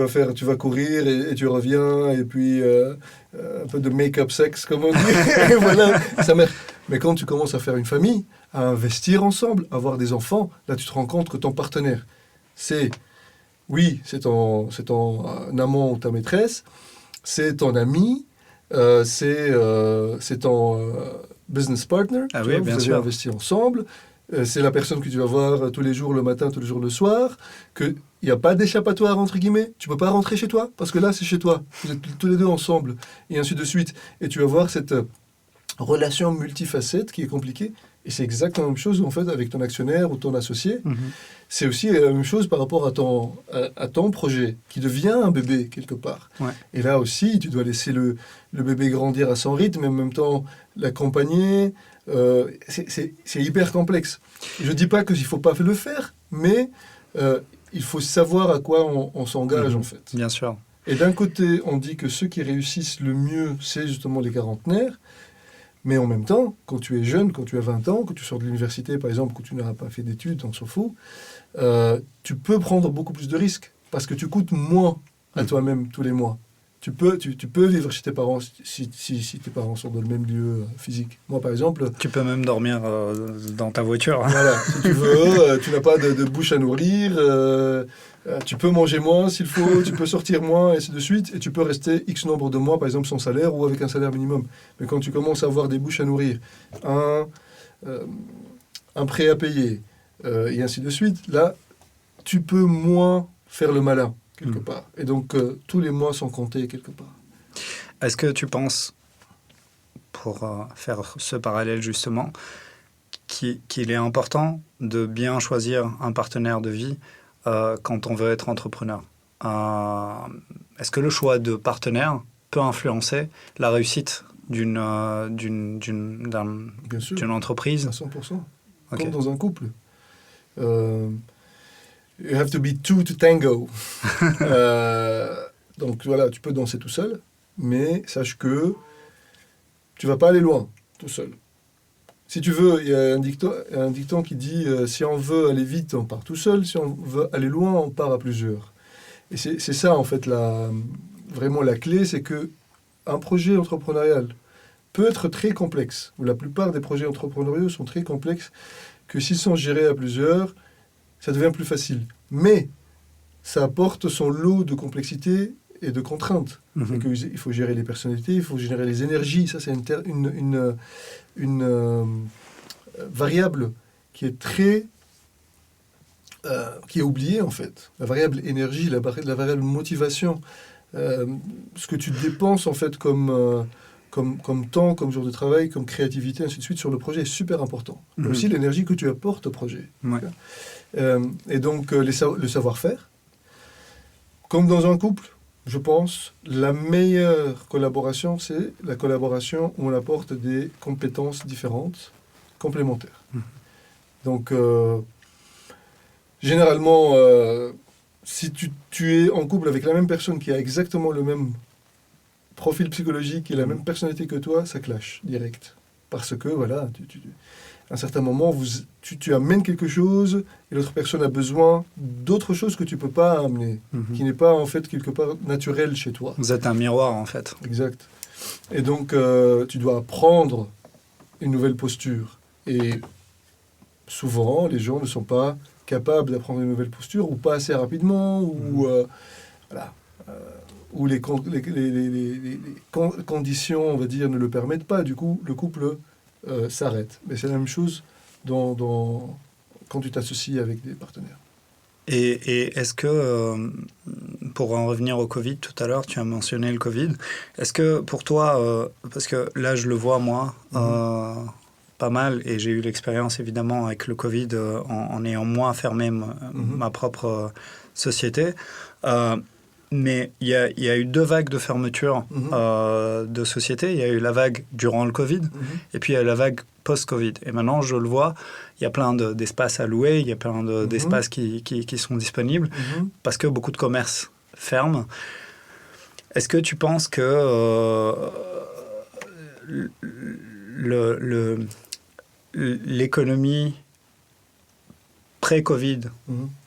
vas courir et tu reviens, et puis un peu de make-up sex, comme on dit, et voilà, ça marche. Mais quand tu commences à faire une famille, à investir ensemble, à avoir des enfants, là tu te rends compte que ton partenaire, c'est ton amant ou ta maîtresse, c'est ton ami, c'est ton business partner, ah tu oui, vois, bien vous sûr. avez investi ensemble. C'est la personne que tu vas voir tous les jours le matin, tous les jours le soir, qu'il n'y a pas d'échappatoire, entre guillemets. Tu ne peux pas rentrer chez toi, parce que là, c'est chez toi. Vous êtes tous les deux ensemble, et ainsi de suite. Et tu vas voir cette relation multifacette qui est compliquée. Et c'est exactement la même chose, en fait, avec ton actionnaire ou ton associé. C'est aussi la même chose par rapport à ton projet, qui devient un bébé, quelque part. Ouais. Et là aussi, tu dois laisser le bébé grandir à son rythme, mais en même temps l'accompagner. C'est hyper complexe. Je ne dis pas qu'il ne faut pas le faire, mais il faut savoir à quoi on s'engage, en fait. Bien sûr. Et d'un côté, on dit que ceux qui réussissent le mieux, c'est justement les quarantenaires. Mais en même temps, quand tu es jeune, quand tu as 20 ans, que tu sors de l'université, par exemple, que tu n'auras pas fait d'études, on s'en fout, tu peux prendre beaucoup plus de risques parce que tu coûtes moins à toi-même tous les mois. Tu peux vivre chez tes parents si tes parents sont dans le même lieu physique. Moi, par exemple... Tu peux même dormir dans ta voiture. Voilà, si tu veux, tu n'as pas de bouche à nourrir, tu peux manger moins s'il faut, tu peux sortir moins, et ainsi de suite, et tu peux rester X nombre de mois, par exemple, sans salaire ou avec un salaire minimum. Mais quand tu commences à avoir des bouches à nourrir, un prêt à payer, et ainsi de suite, là, tu peux moins faire le malin, quelque part. Et donc, tous les mois sont comptés, quelque part. Est-ce que tu penses, pour faire ce parallèle justement, qu'il est important de bien choisir un partenaire de vie quand on veut être entrepreneur? Est-ce que le choix de partenaire peut influencer la réussite d'une entreprise? À 100%. Okay. Comme dans un couple. You have to be two to tango. Donc voilà, tu peux danser tout seul, mais sache que tu vas pas aller loin tout seul. Si tu veux, il y a un dicton qui dit si on veut aller vite, on part tout seul. Si on veut aller loin, on part à plusieurs. Et c'est ça, en fait, vraiment la clé, c'est que un projet entrepreneurial peut être très complexe, ou la plupart des projets entrepreneuriaux sont très complexes, que s'ils sont gérés à plusieurs, ça devient plus facile. Mais ça apporte son lot de complexité et de contraintes. Il faut gérer les personnalités, il faut gérer les énergies. Ça, c'est une variable qui est qui est oubliée, en fait. La variable énergie, la variable motivation. Ce que tu dépenses, en fait, comme comme temps, comme jour de travail, comme créativité, ainsi de suite, sur le projet est super important. Mais aussi l'énergie que tu apportes au projet. Ouais. Et donc, le savoir-faire. Comme dans un couple, je pense, la meilleure collaboration, c'est la collaboration où on apporte des compétences différentes, complémentaires. Donc, généralement, si tu es en couple avec la même personne qui a exactement le même profil psychologique et la même personnalité que toi, ça clash direct. Parce que, voilà, à un certain moment, tu amènes quelque chose et l'autre personne a besoin d'autre chose que tu ne peux pas amener, qui n'est pas, en fait, quelque part naturel chez toi. Vous êtes un miroir, en fait. Exact. Et donc, tu dois apprendre une nouvelle posture. Et souvent, les gens ne sont pas capables d'apprendre une nouvelle posture, ou pas assez rapidement, ou voilà, où les conditions, on va dire, ne le permettent pas. Du coup, le couple s'arrête. Mais c'est la même chose quand tu t'associes avec des partenaires. Et est-ce que, pour en revenir au Covid, tout à l'heure, tu as mentionné le Covid, est-ce que pour toi, parce que là, je le vois, moi, pas mal, et j'ai eu l'expérience, évidemment, avec le Covid, en ayant moins fermé ma propre société, mais il y a eu 2 vagues de fermeture de sociétés. Il y a eu la vague durant le Covid, et puis il y a eu la vague post-Covid. Et maintenant, je le vois, il y a plein d'espaces à louer, il y a plein d'espaces qui sont disponibles, parce que beaucoup de commerces ferment. Est-ce que tu penses que l'économie pré-Covid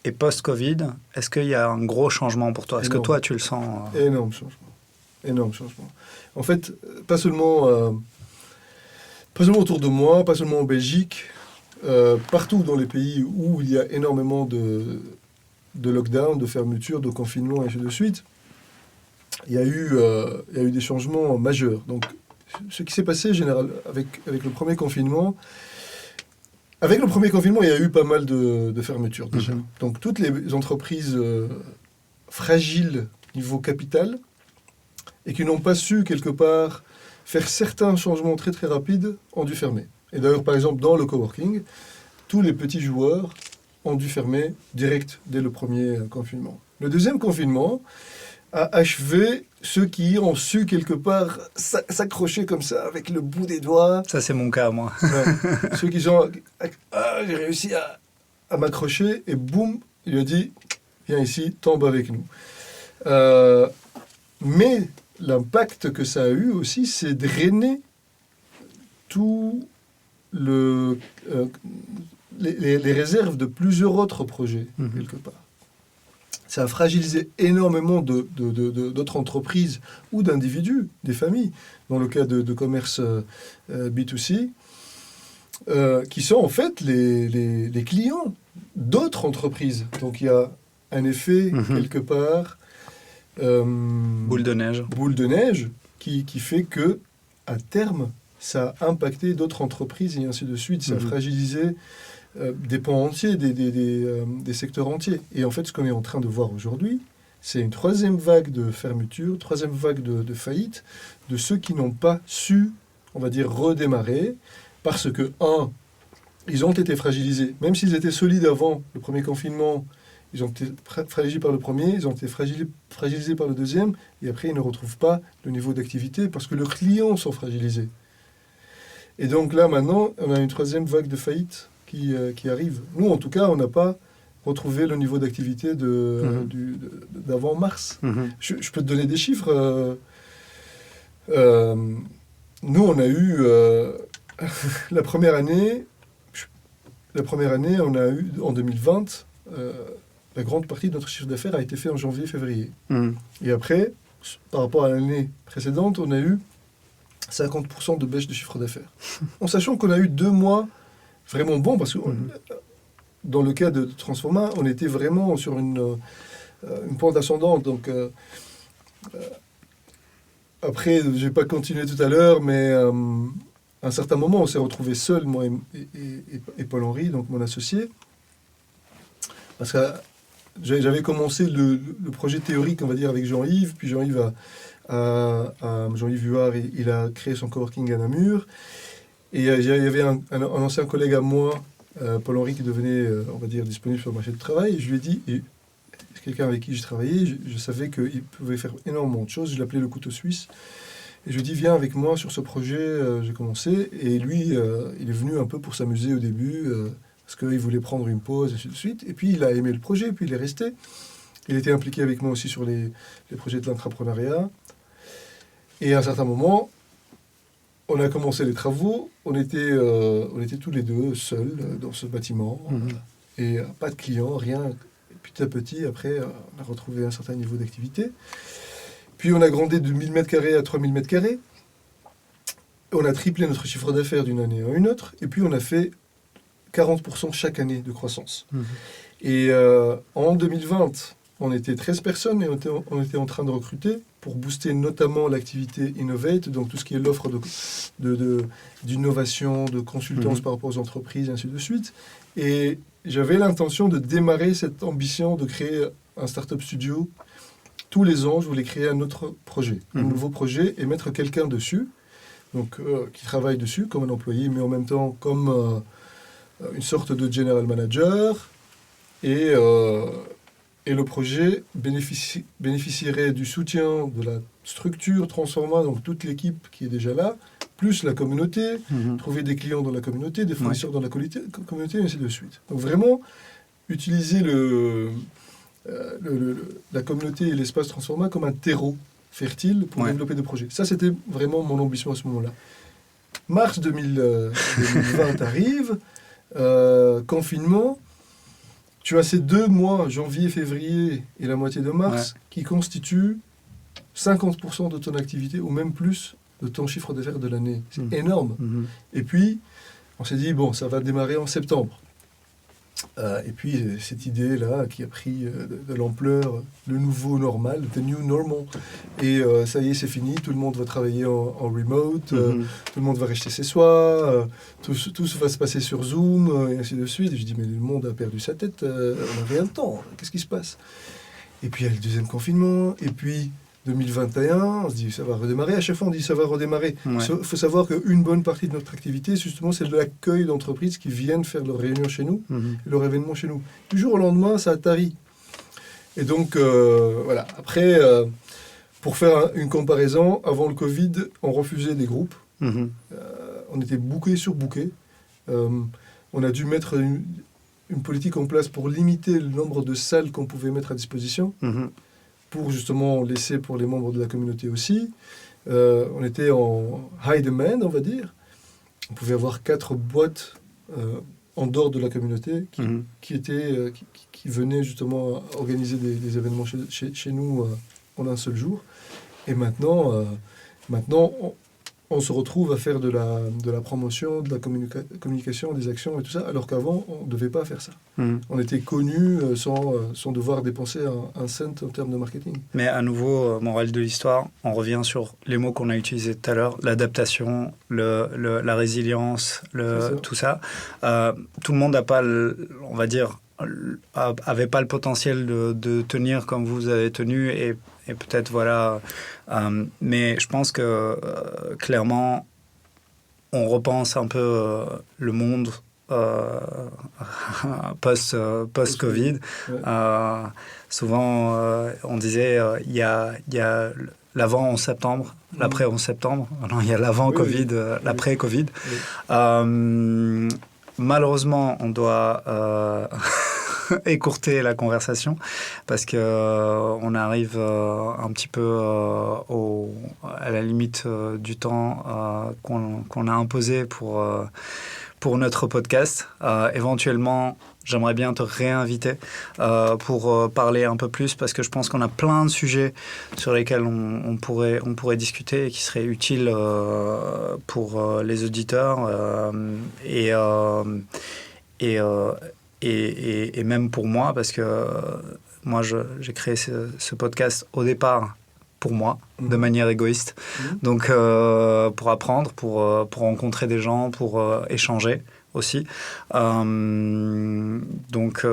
et post-Covid, est-ce qu'il y a un gros changement pour toi? Est-ce que toi, tu le sens Énorme changement. Énorme changement. En fait, pas seulement autour de moi, pas seulement en Belgique, partout dans les pays où il y a énormément de lockdown, de fermeture, de confinement, et ainsi de suite, il y a eu des changements majeurs. Donc, ce qui s'est passé avec le premier confinement, il y a eu pas mal de fermetures déjà. Donc, toutes les entreprises fragiles niveau capital et qui n'ont pas su, quelque part, faire certains changements très très rapides, ont dû fermer. Et d'ailleurs, par exemple, dans le coworking, tous les petits joueurs ont dû fermer direct dès le premier confinement. Le deuxième confinement a achevé ceux qui ont su quelque part s'accrocher comme ça avec le bout des doigts. Ça, c'est mon cas, moi. Ouais. Ceux qui ont j'ai réussi à m'accrocher, et boum, il lui a dit viens ici, tombe avec nous. Mais l'impact que ça a eu aussi, c'est drainer tout les réserves de plusieurs autres projets, quelque part. Ça a fragilisé énormément d'autres entreprises ou d'individus, des familles, dans le cas de commerce B2C, qui sont en fait les clients d'autres entreprises. Donc il y a un effet, quelque part, boule de neige qui fait que, à terme, ça a impacté d'autres entreprises et ainsi de suite. Ça a fragilisé des pans entiers, des secteurs entiers. Et en fait, ce qu'on est en train de voir aujourd'hui, c'est une troisième vague de fermeture, troisième vague de faillite, de ceux qui n'ont pas su, on va dire, redémarrer, parce que, ils ont été fragilisés. Même s'ils étaient solides avant le premier confinement, ils ont été fragilisés par le premier, ils ont été fragilisés par le deuxième, et après, ils ne retrouvent pas le niveau d'activité parce que leurs clients sont fragilisés. Et donc là, maintenant, on a une troisième vague de faillite qui arrive. Nous, en tout cas, on n'a pas retrouvé le niveau d'activité d'avant mars. Je peux te donner des chiffres. Nous, on a eu la première année, on a eu en 2020, la grande partie de notre chiffre d'affaires a été fait en janvier-février. Et après, par rapport à l'année précédente, on a eu 50% de baisse de chiffre d'affaires. En sachant qu'on a eu 2 mois vraiment bons, parce que dans le cas de Transforma, on était vraiment sur une pente ascendante. Donc, après, je n'ai pas continué tout à l'heure, mais à un certain moment, on s'est retrouvés seuls, moi et Paul-Henri, donc mon associé. Parce que j'avais commencé le projet théorique, on va dire, avec Jean-Yves. Puis Jean-Yves Jean-Yves Huard, il a créé son coworking à Namur. Et il y avait un ancien collègue à moi, Paul-Henri, qui devenait, on va dire, disponible sur le marché du travail. Et je lui ai dit, et quelqu'un avec qui j'ai travaillé, je savais qu'il pouvait faire énormément de choses. Je l'appelais le couteau suisse. Et je lui ai dit, viens avec moi sur ce projet. J'ai commencé. Et lui, il est venu un peu pour s'amuser au début, parce qu'il voulait prendre une pause, et ainsi de suite. Et puis, il a aimé le projet, puis il est resté. Il était impliqué avec moi aussi sur les projets de l'entrepreneuriat. Et à un certain moment, on a commencé les travaux. On était tous les deux seuls dans ce bâtiment. Et pas de clients, rien. Et petit à petit, après, on a retrouvé un certain niveau d'activité. Puis on a grandi de 1000 m² à 3000 m². On a triplé notre chiffre d'affaires d'une année à une autre. Et puis on a fait 40% chaque année de croissance. Et en 2020, on était 13 personnes et on était en train de recruter pour booster notamment l'activité Innovate, donc tout ce qui est l'offre d'innovation, de consultance par rapport aux entreprises, et ainsi de suite. Et j'avais l'intention de démarrer cette ambition de créer un startup studio. Tous les ans, je voulais créer un autre projet, un nouveau projet, et mettre quelqu'un dessus, donc qui travaille dessus comme un employé, mais en même temps comme une sorte de general manager. Et le projet bénéficierait du soutien de la structure Transforma, donc toute l'équipe qui est déjà là, plus la communauté, trouver des clients dans la communauté, des fournisseurs dans la communauté, et ainsi de suite. Donc vraiment, utiliser la communauté et l'espace Transforma comme un terreau fertile pour développer des projets. Ça, c'était vraiment mon ambition à ce moment-là. Mars 2020 arrive, confinement. Tu as ces 2 mois, janvier, février et la moitié de mars, qui constituent 50% de ton activité, ou même plus, de ton chiffre d'affaires de l'année. C'est énorme. Et puis, on s'est dit, bon, ça va démarrer en septembre. Et puis, cette idée-là qui a pris de l'ampleur, le nouveau normal, the new normal. Et ça y est, c'est fini, tout le monde va travailler en remote, tout le monde va rester chez soi, tout va se passer sur Zoom, et ainsi de suite. Et je dis, mais le monde a perdu sa tête, on n'a rien de temps, qu'est-ce qui se passe? Et puis, il y a le deuxième confinement, et puis 2021, on se dit, ça va redémarrer. À chaque fois, on dit, ça va redémarrer. Il faut savoir qu'une bonne partie de notre activité, justement, c'est de l'accueil d'entreprises qui viennent faire leurs réunions chez nous, et leurs événements chez nous. Du jour au lendemain, ça a tari. Et donc, voilà. Après, pour faire une comparaison, avant le Covid, on refusait des groupes. On était booké sur booké. On a dû mettre une politique en place pour limiter le nombre de salles qu'on pouvait mettre à disposition. Pour justement laisser pour les membres de la communauté aussi. On était en high demand, on va dire. On pouvait avoir 4 boîtes en dehors de la communauté qui venaient justement organiser des événements chez nous en un seul jour. Et maintenant on se retrouve à faire de la promotion, de la communication, des actions et tout ça, alors qu'avant, on ne devait pas faire ça. On était connus sans devoir dépenser un cent en termes de marketing. Mais à nouveau, morale de l'histoire, on revient sur les mots qu'on a utilisés tout à l'heure, l'adaptation, la résilience, tout ça. Tout le monde n'a pas, on va dire, avait pas le potentiel de tenir comme vous avez tenu et peut-être voilà mais je pense que clairement on repense un peu le monde post-Covid. Souvent on disait il y a l'avant en septembre, l'après en septembre. Non, il y a l'avant-Covid, l'après-Covid. Malheureusement, on doit écourter la conversation parce que on arrive un petit peu à la limite du temps qu'on a imposé pour notre podcast. Éventuellement, j'aimerais bien te réinviter pour parler un peu plus parce que je pense qu'on a plein de sujets sur lesquels on pourrait discuter et qui seraient utiles pour les auditeurs et même pour moi, parce que moi, j'ai créé ce podcast au départ pour moi, de manière égoïste. Donc, pour apprendre, pour rencontrer des gens, pour échanger aussi. Donc,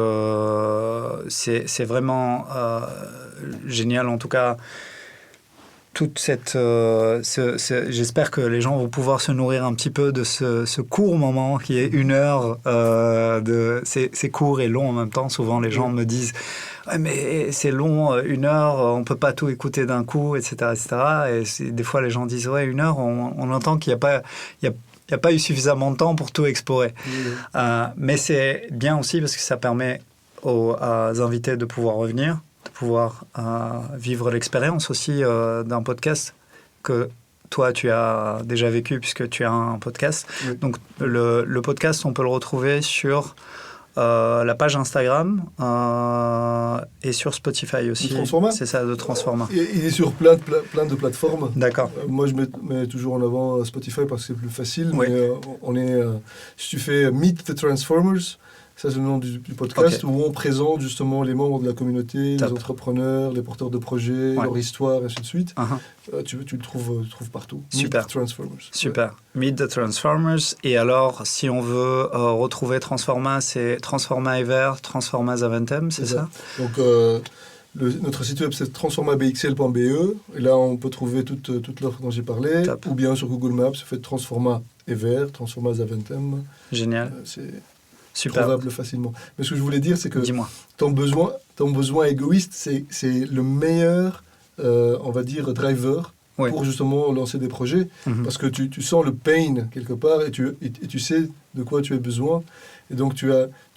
c'est vraiment génial, en tout cas. Toute cette, j'espère que les gens vont pouvoir se nourrir un petit peu de ce court moment qui est 1 heure. C'est court et long en même temps. Souvent, les gens me disent ouais, mais c'est long, 1 heure, on peut pas tout écouter d'un coup, etc., etc. Et des fois, les gens disent ouais, 1 heure, on entend qu'il n'y a pas, il y a pas eu suffisamment de temps pour tout explorer. Mais c'est bien aussi parce que ça permet aux invités de pouvoir revenir, de pouvoir vivre l'expérience aussi d'un podcast que toi, tu as déjà vécu puisque tu as un podcast. Oui. Donc, le podcast, on peut le retrouver sur la page Instagram et sur Spotify aussi. De Transforma. C'est ça, de Transforma. Il est sur plein de plateformes. D'accord. Moi, je mets toujours en avant Spotify parce que c'est plus facile. Oui. Mais on est, si tu fais Meet the Transformers, ça c'est le nom du podcast, où on présente justement les membres de la communauté, les entrepreneurs, les porteurs de projets, leur histoire, et ainsi de suite. Tu le trouves partout. Super. Meet the Transformers. Super. Ouais. Meet the Transformers. Et alors, si on veut retrouver Transforma, c'est Transforma Ever, Transforma Zaventem, c'est ça? Donc, notre site web, c'est transformabxl.be. Et là, on peut trouver toute l'offre dont j'ai parlé. Top. Ou bien sur Google Maps, vous faites Transforma Ever, Transforma Zaventem. Génial. C'est super. Trouvable facilement. Mais ce que je voulais dire, c'est que Dis-moi. ton besoin égoïste, c'est le meilleur, on va dire, driver pour justement lancer des projets. Parce que tu sens le pain quelque part et tu sais de quoi tu as besoin. Et donc, tu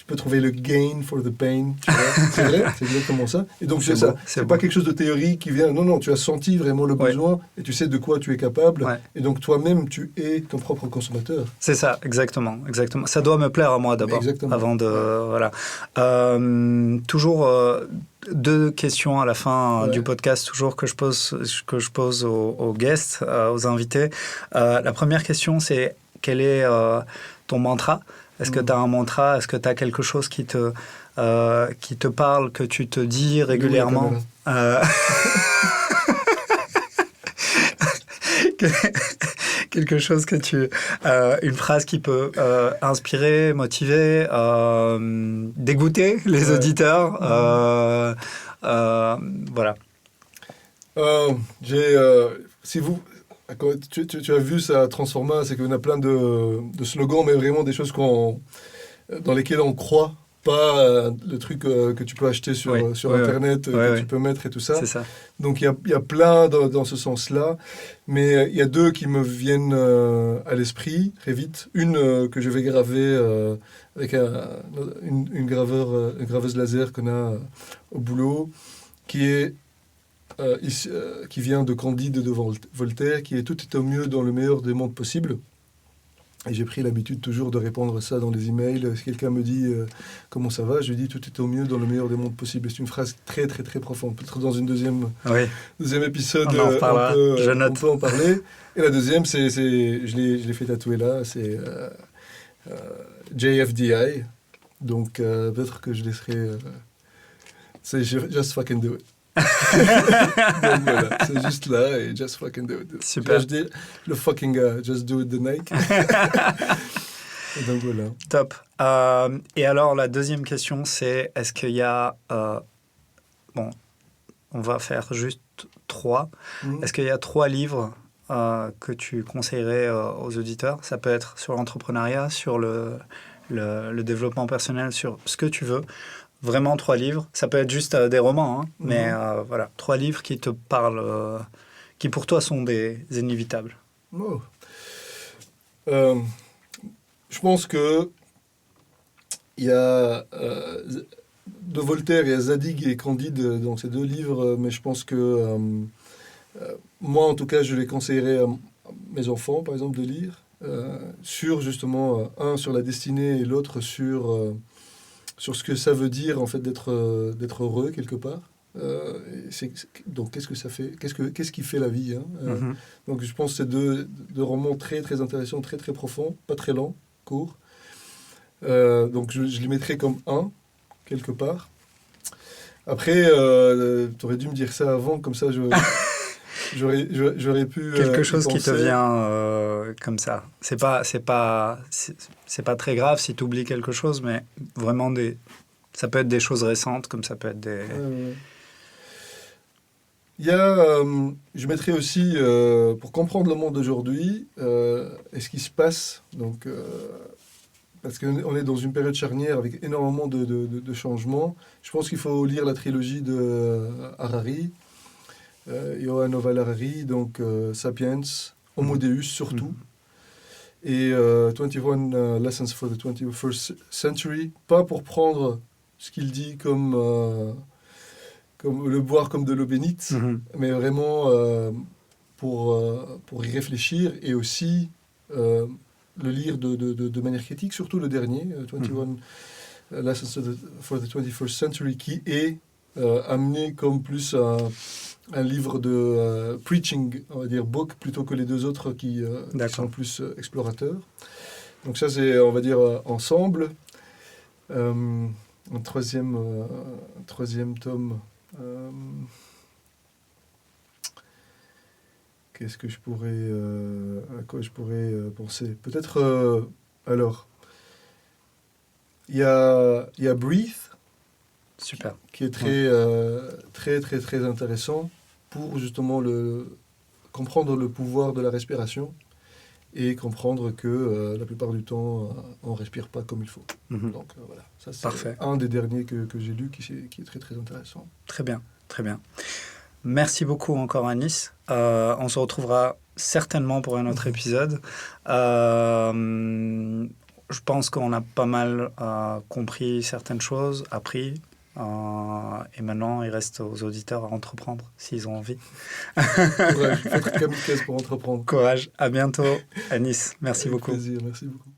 peux trouver le gain for the pain. Tu vois. C'est vrai, c'est exactement ça. Et donc, c'est ça. C'est pas quelque chose de théorique qui vient. Non, tu as senti vraiment le besoin et tu sais de quoi tu es capable. Et donc, toi-même, tu es ton propre consommateur. C'est ça, exactement. Ça doit me plaire à moi d'abord. Exactement. Avant de... Voilà. Toujours... 2 questions à la fin du podcast, toujours que je pose aux guests, aux invités. La première question, c'est quel est ton mantra? Est-ce que tu as un mantra? Est-ce que tu as quelque chose qui te parle, que tu te dis régulièrement? Quelque chose que une phrase qui peut inspirer, motiver, dégoûter les auditeurs. Voilà. Si vous... Tu as vu ça Transforma, c'est qu'on a plein de slogans, mais vraiment des choses dans lesquelles on croit, pas le truc que tu peux acheter sur Internet, que tu peux mettre et tout ça. C'est ça. Donc il y a plein dans ce sens-là, mais il y a 2 qui me viennent à l'esprit très vite. Une que je vais graver avec une graveuse laser qu'on a au boulot, qui vient de Candide de Voltaire, qui est « Tout est au mieux dans le meilleur des mondes possibles ». Et j'ai pris l'habitude toujours de répondre ça dans les emails. Si quelqu'un me dit « Comment ça va ?», je lui dis « Tout est au mieux dans le meilleur des mondes possibles ». C'est une phrase très, très, très profonde. Peut-être dans une deuxième épisode, on peut en parler. Et la deuxième, je l'ai fait tatouer là, c'est JFDI. Donc peut-être que je laisserai... c'est « Just fucking do it ». Donc voilà, c'est juste là et just fucking do it. Super. Je dis le fucking just do it the Nike. Et donc voilà. Top. Et alors la deuxième question, c'est est-ce qu'il y a bon, on va faire juste 3. Est-ce qu'il y a 3 livres que tu conseillerais aux auditeurs? Ça peut être sur l'entrepreneuriat, sur le développement personnel, sur ce que tu veux. Vraiment 3 livres. Ça peut être juste des romans, hein, mais voilà, 3 livres qui te parlent, qui pour toi sont des inévitables. Oh. Je pense que il y a de Voltaire, il y a Zadig et Candide dans ces 2 livres, mais je pense que moi, en tout cas, je les conseillerais à mes enfants, par exemple, de lire, sur justement, un sur la destinée et l'autre sur ce que ça veut dire en fait d'être heureux quelque part. Donc qu'est-ce que ça fait, qu'est-ce qui fait la vie, hein, donc je pense que c'est deux romans très très intéressants, très très profonds, pas très lents, courts. Donc je les mettrais comme 1 quelque part. Après tu aurais dû me dire ça avant, comme ça je J'aurais pu quelque y chose qui te penser. vient comme ça. C'est pas très grave si tu oublies quelque chose, mais vraiment ça peut être des choses récentes, comme ça peut être des... Il y a, je mettrais aussi, pour comprendre le monde d'aujourd'hui, et ce qui se passe, donc, parce qu'on est dans une période charnière avec énormément de changements, je pense qu'il faut lire la trilogie de Harari, Yuval Noah Harari, donc Sapiens, Homo Deus surtout, et 21 Lessons for the 21st Century, pas pour prendre ce qu'il dit comme le boire comme de l'eau bénite, mais vraiment pour y réfléchir et aussi le lire de manière critique, surtout le dernier, 21 Lessons for the 21st Century, qui est amené comme plus un livre de preaching, on va dire book, plutôt que les deux autres qui sont plus explorateurs. Donc ça, c'est, on va dire, ensemble. Un troisième tome. Qu'est-ce que je pourrais, à quoi je pourrais penser? Peut-être, alors, il y a Breathe, Super. qui est très intéressant pour justement comprendre le pouvoir de la respiration et comprendre que la plupart du temps, on ne respire pas comme il faut. Donc voilà, ça c'est Parfait. un des derniers que j'ai lu qui est très intéressant. Très bien, très bien. Merci beaucoup encore Anis. On se retrouvera certainement pour un autre épisode. Je pense qu'on a pas mal compris certaines choses, appris. Et maintenant, il reste aux auditeurs à entreprendre s'ils ont envie. Courage, il faut être kamikaze pour entreprendre. Courage, à bientôt. Anis, merci beaucoup. Avec plaisir, merci beaucoup.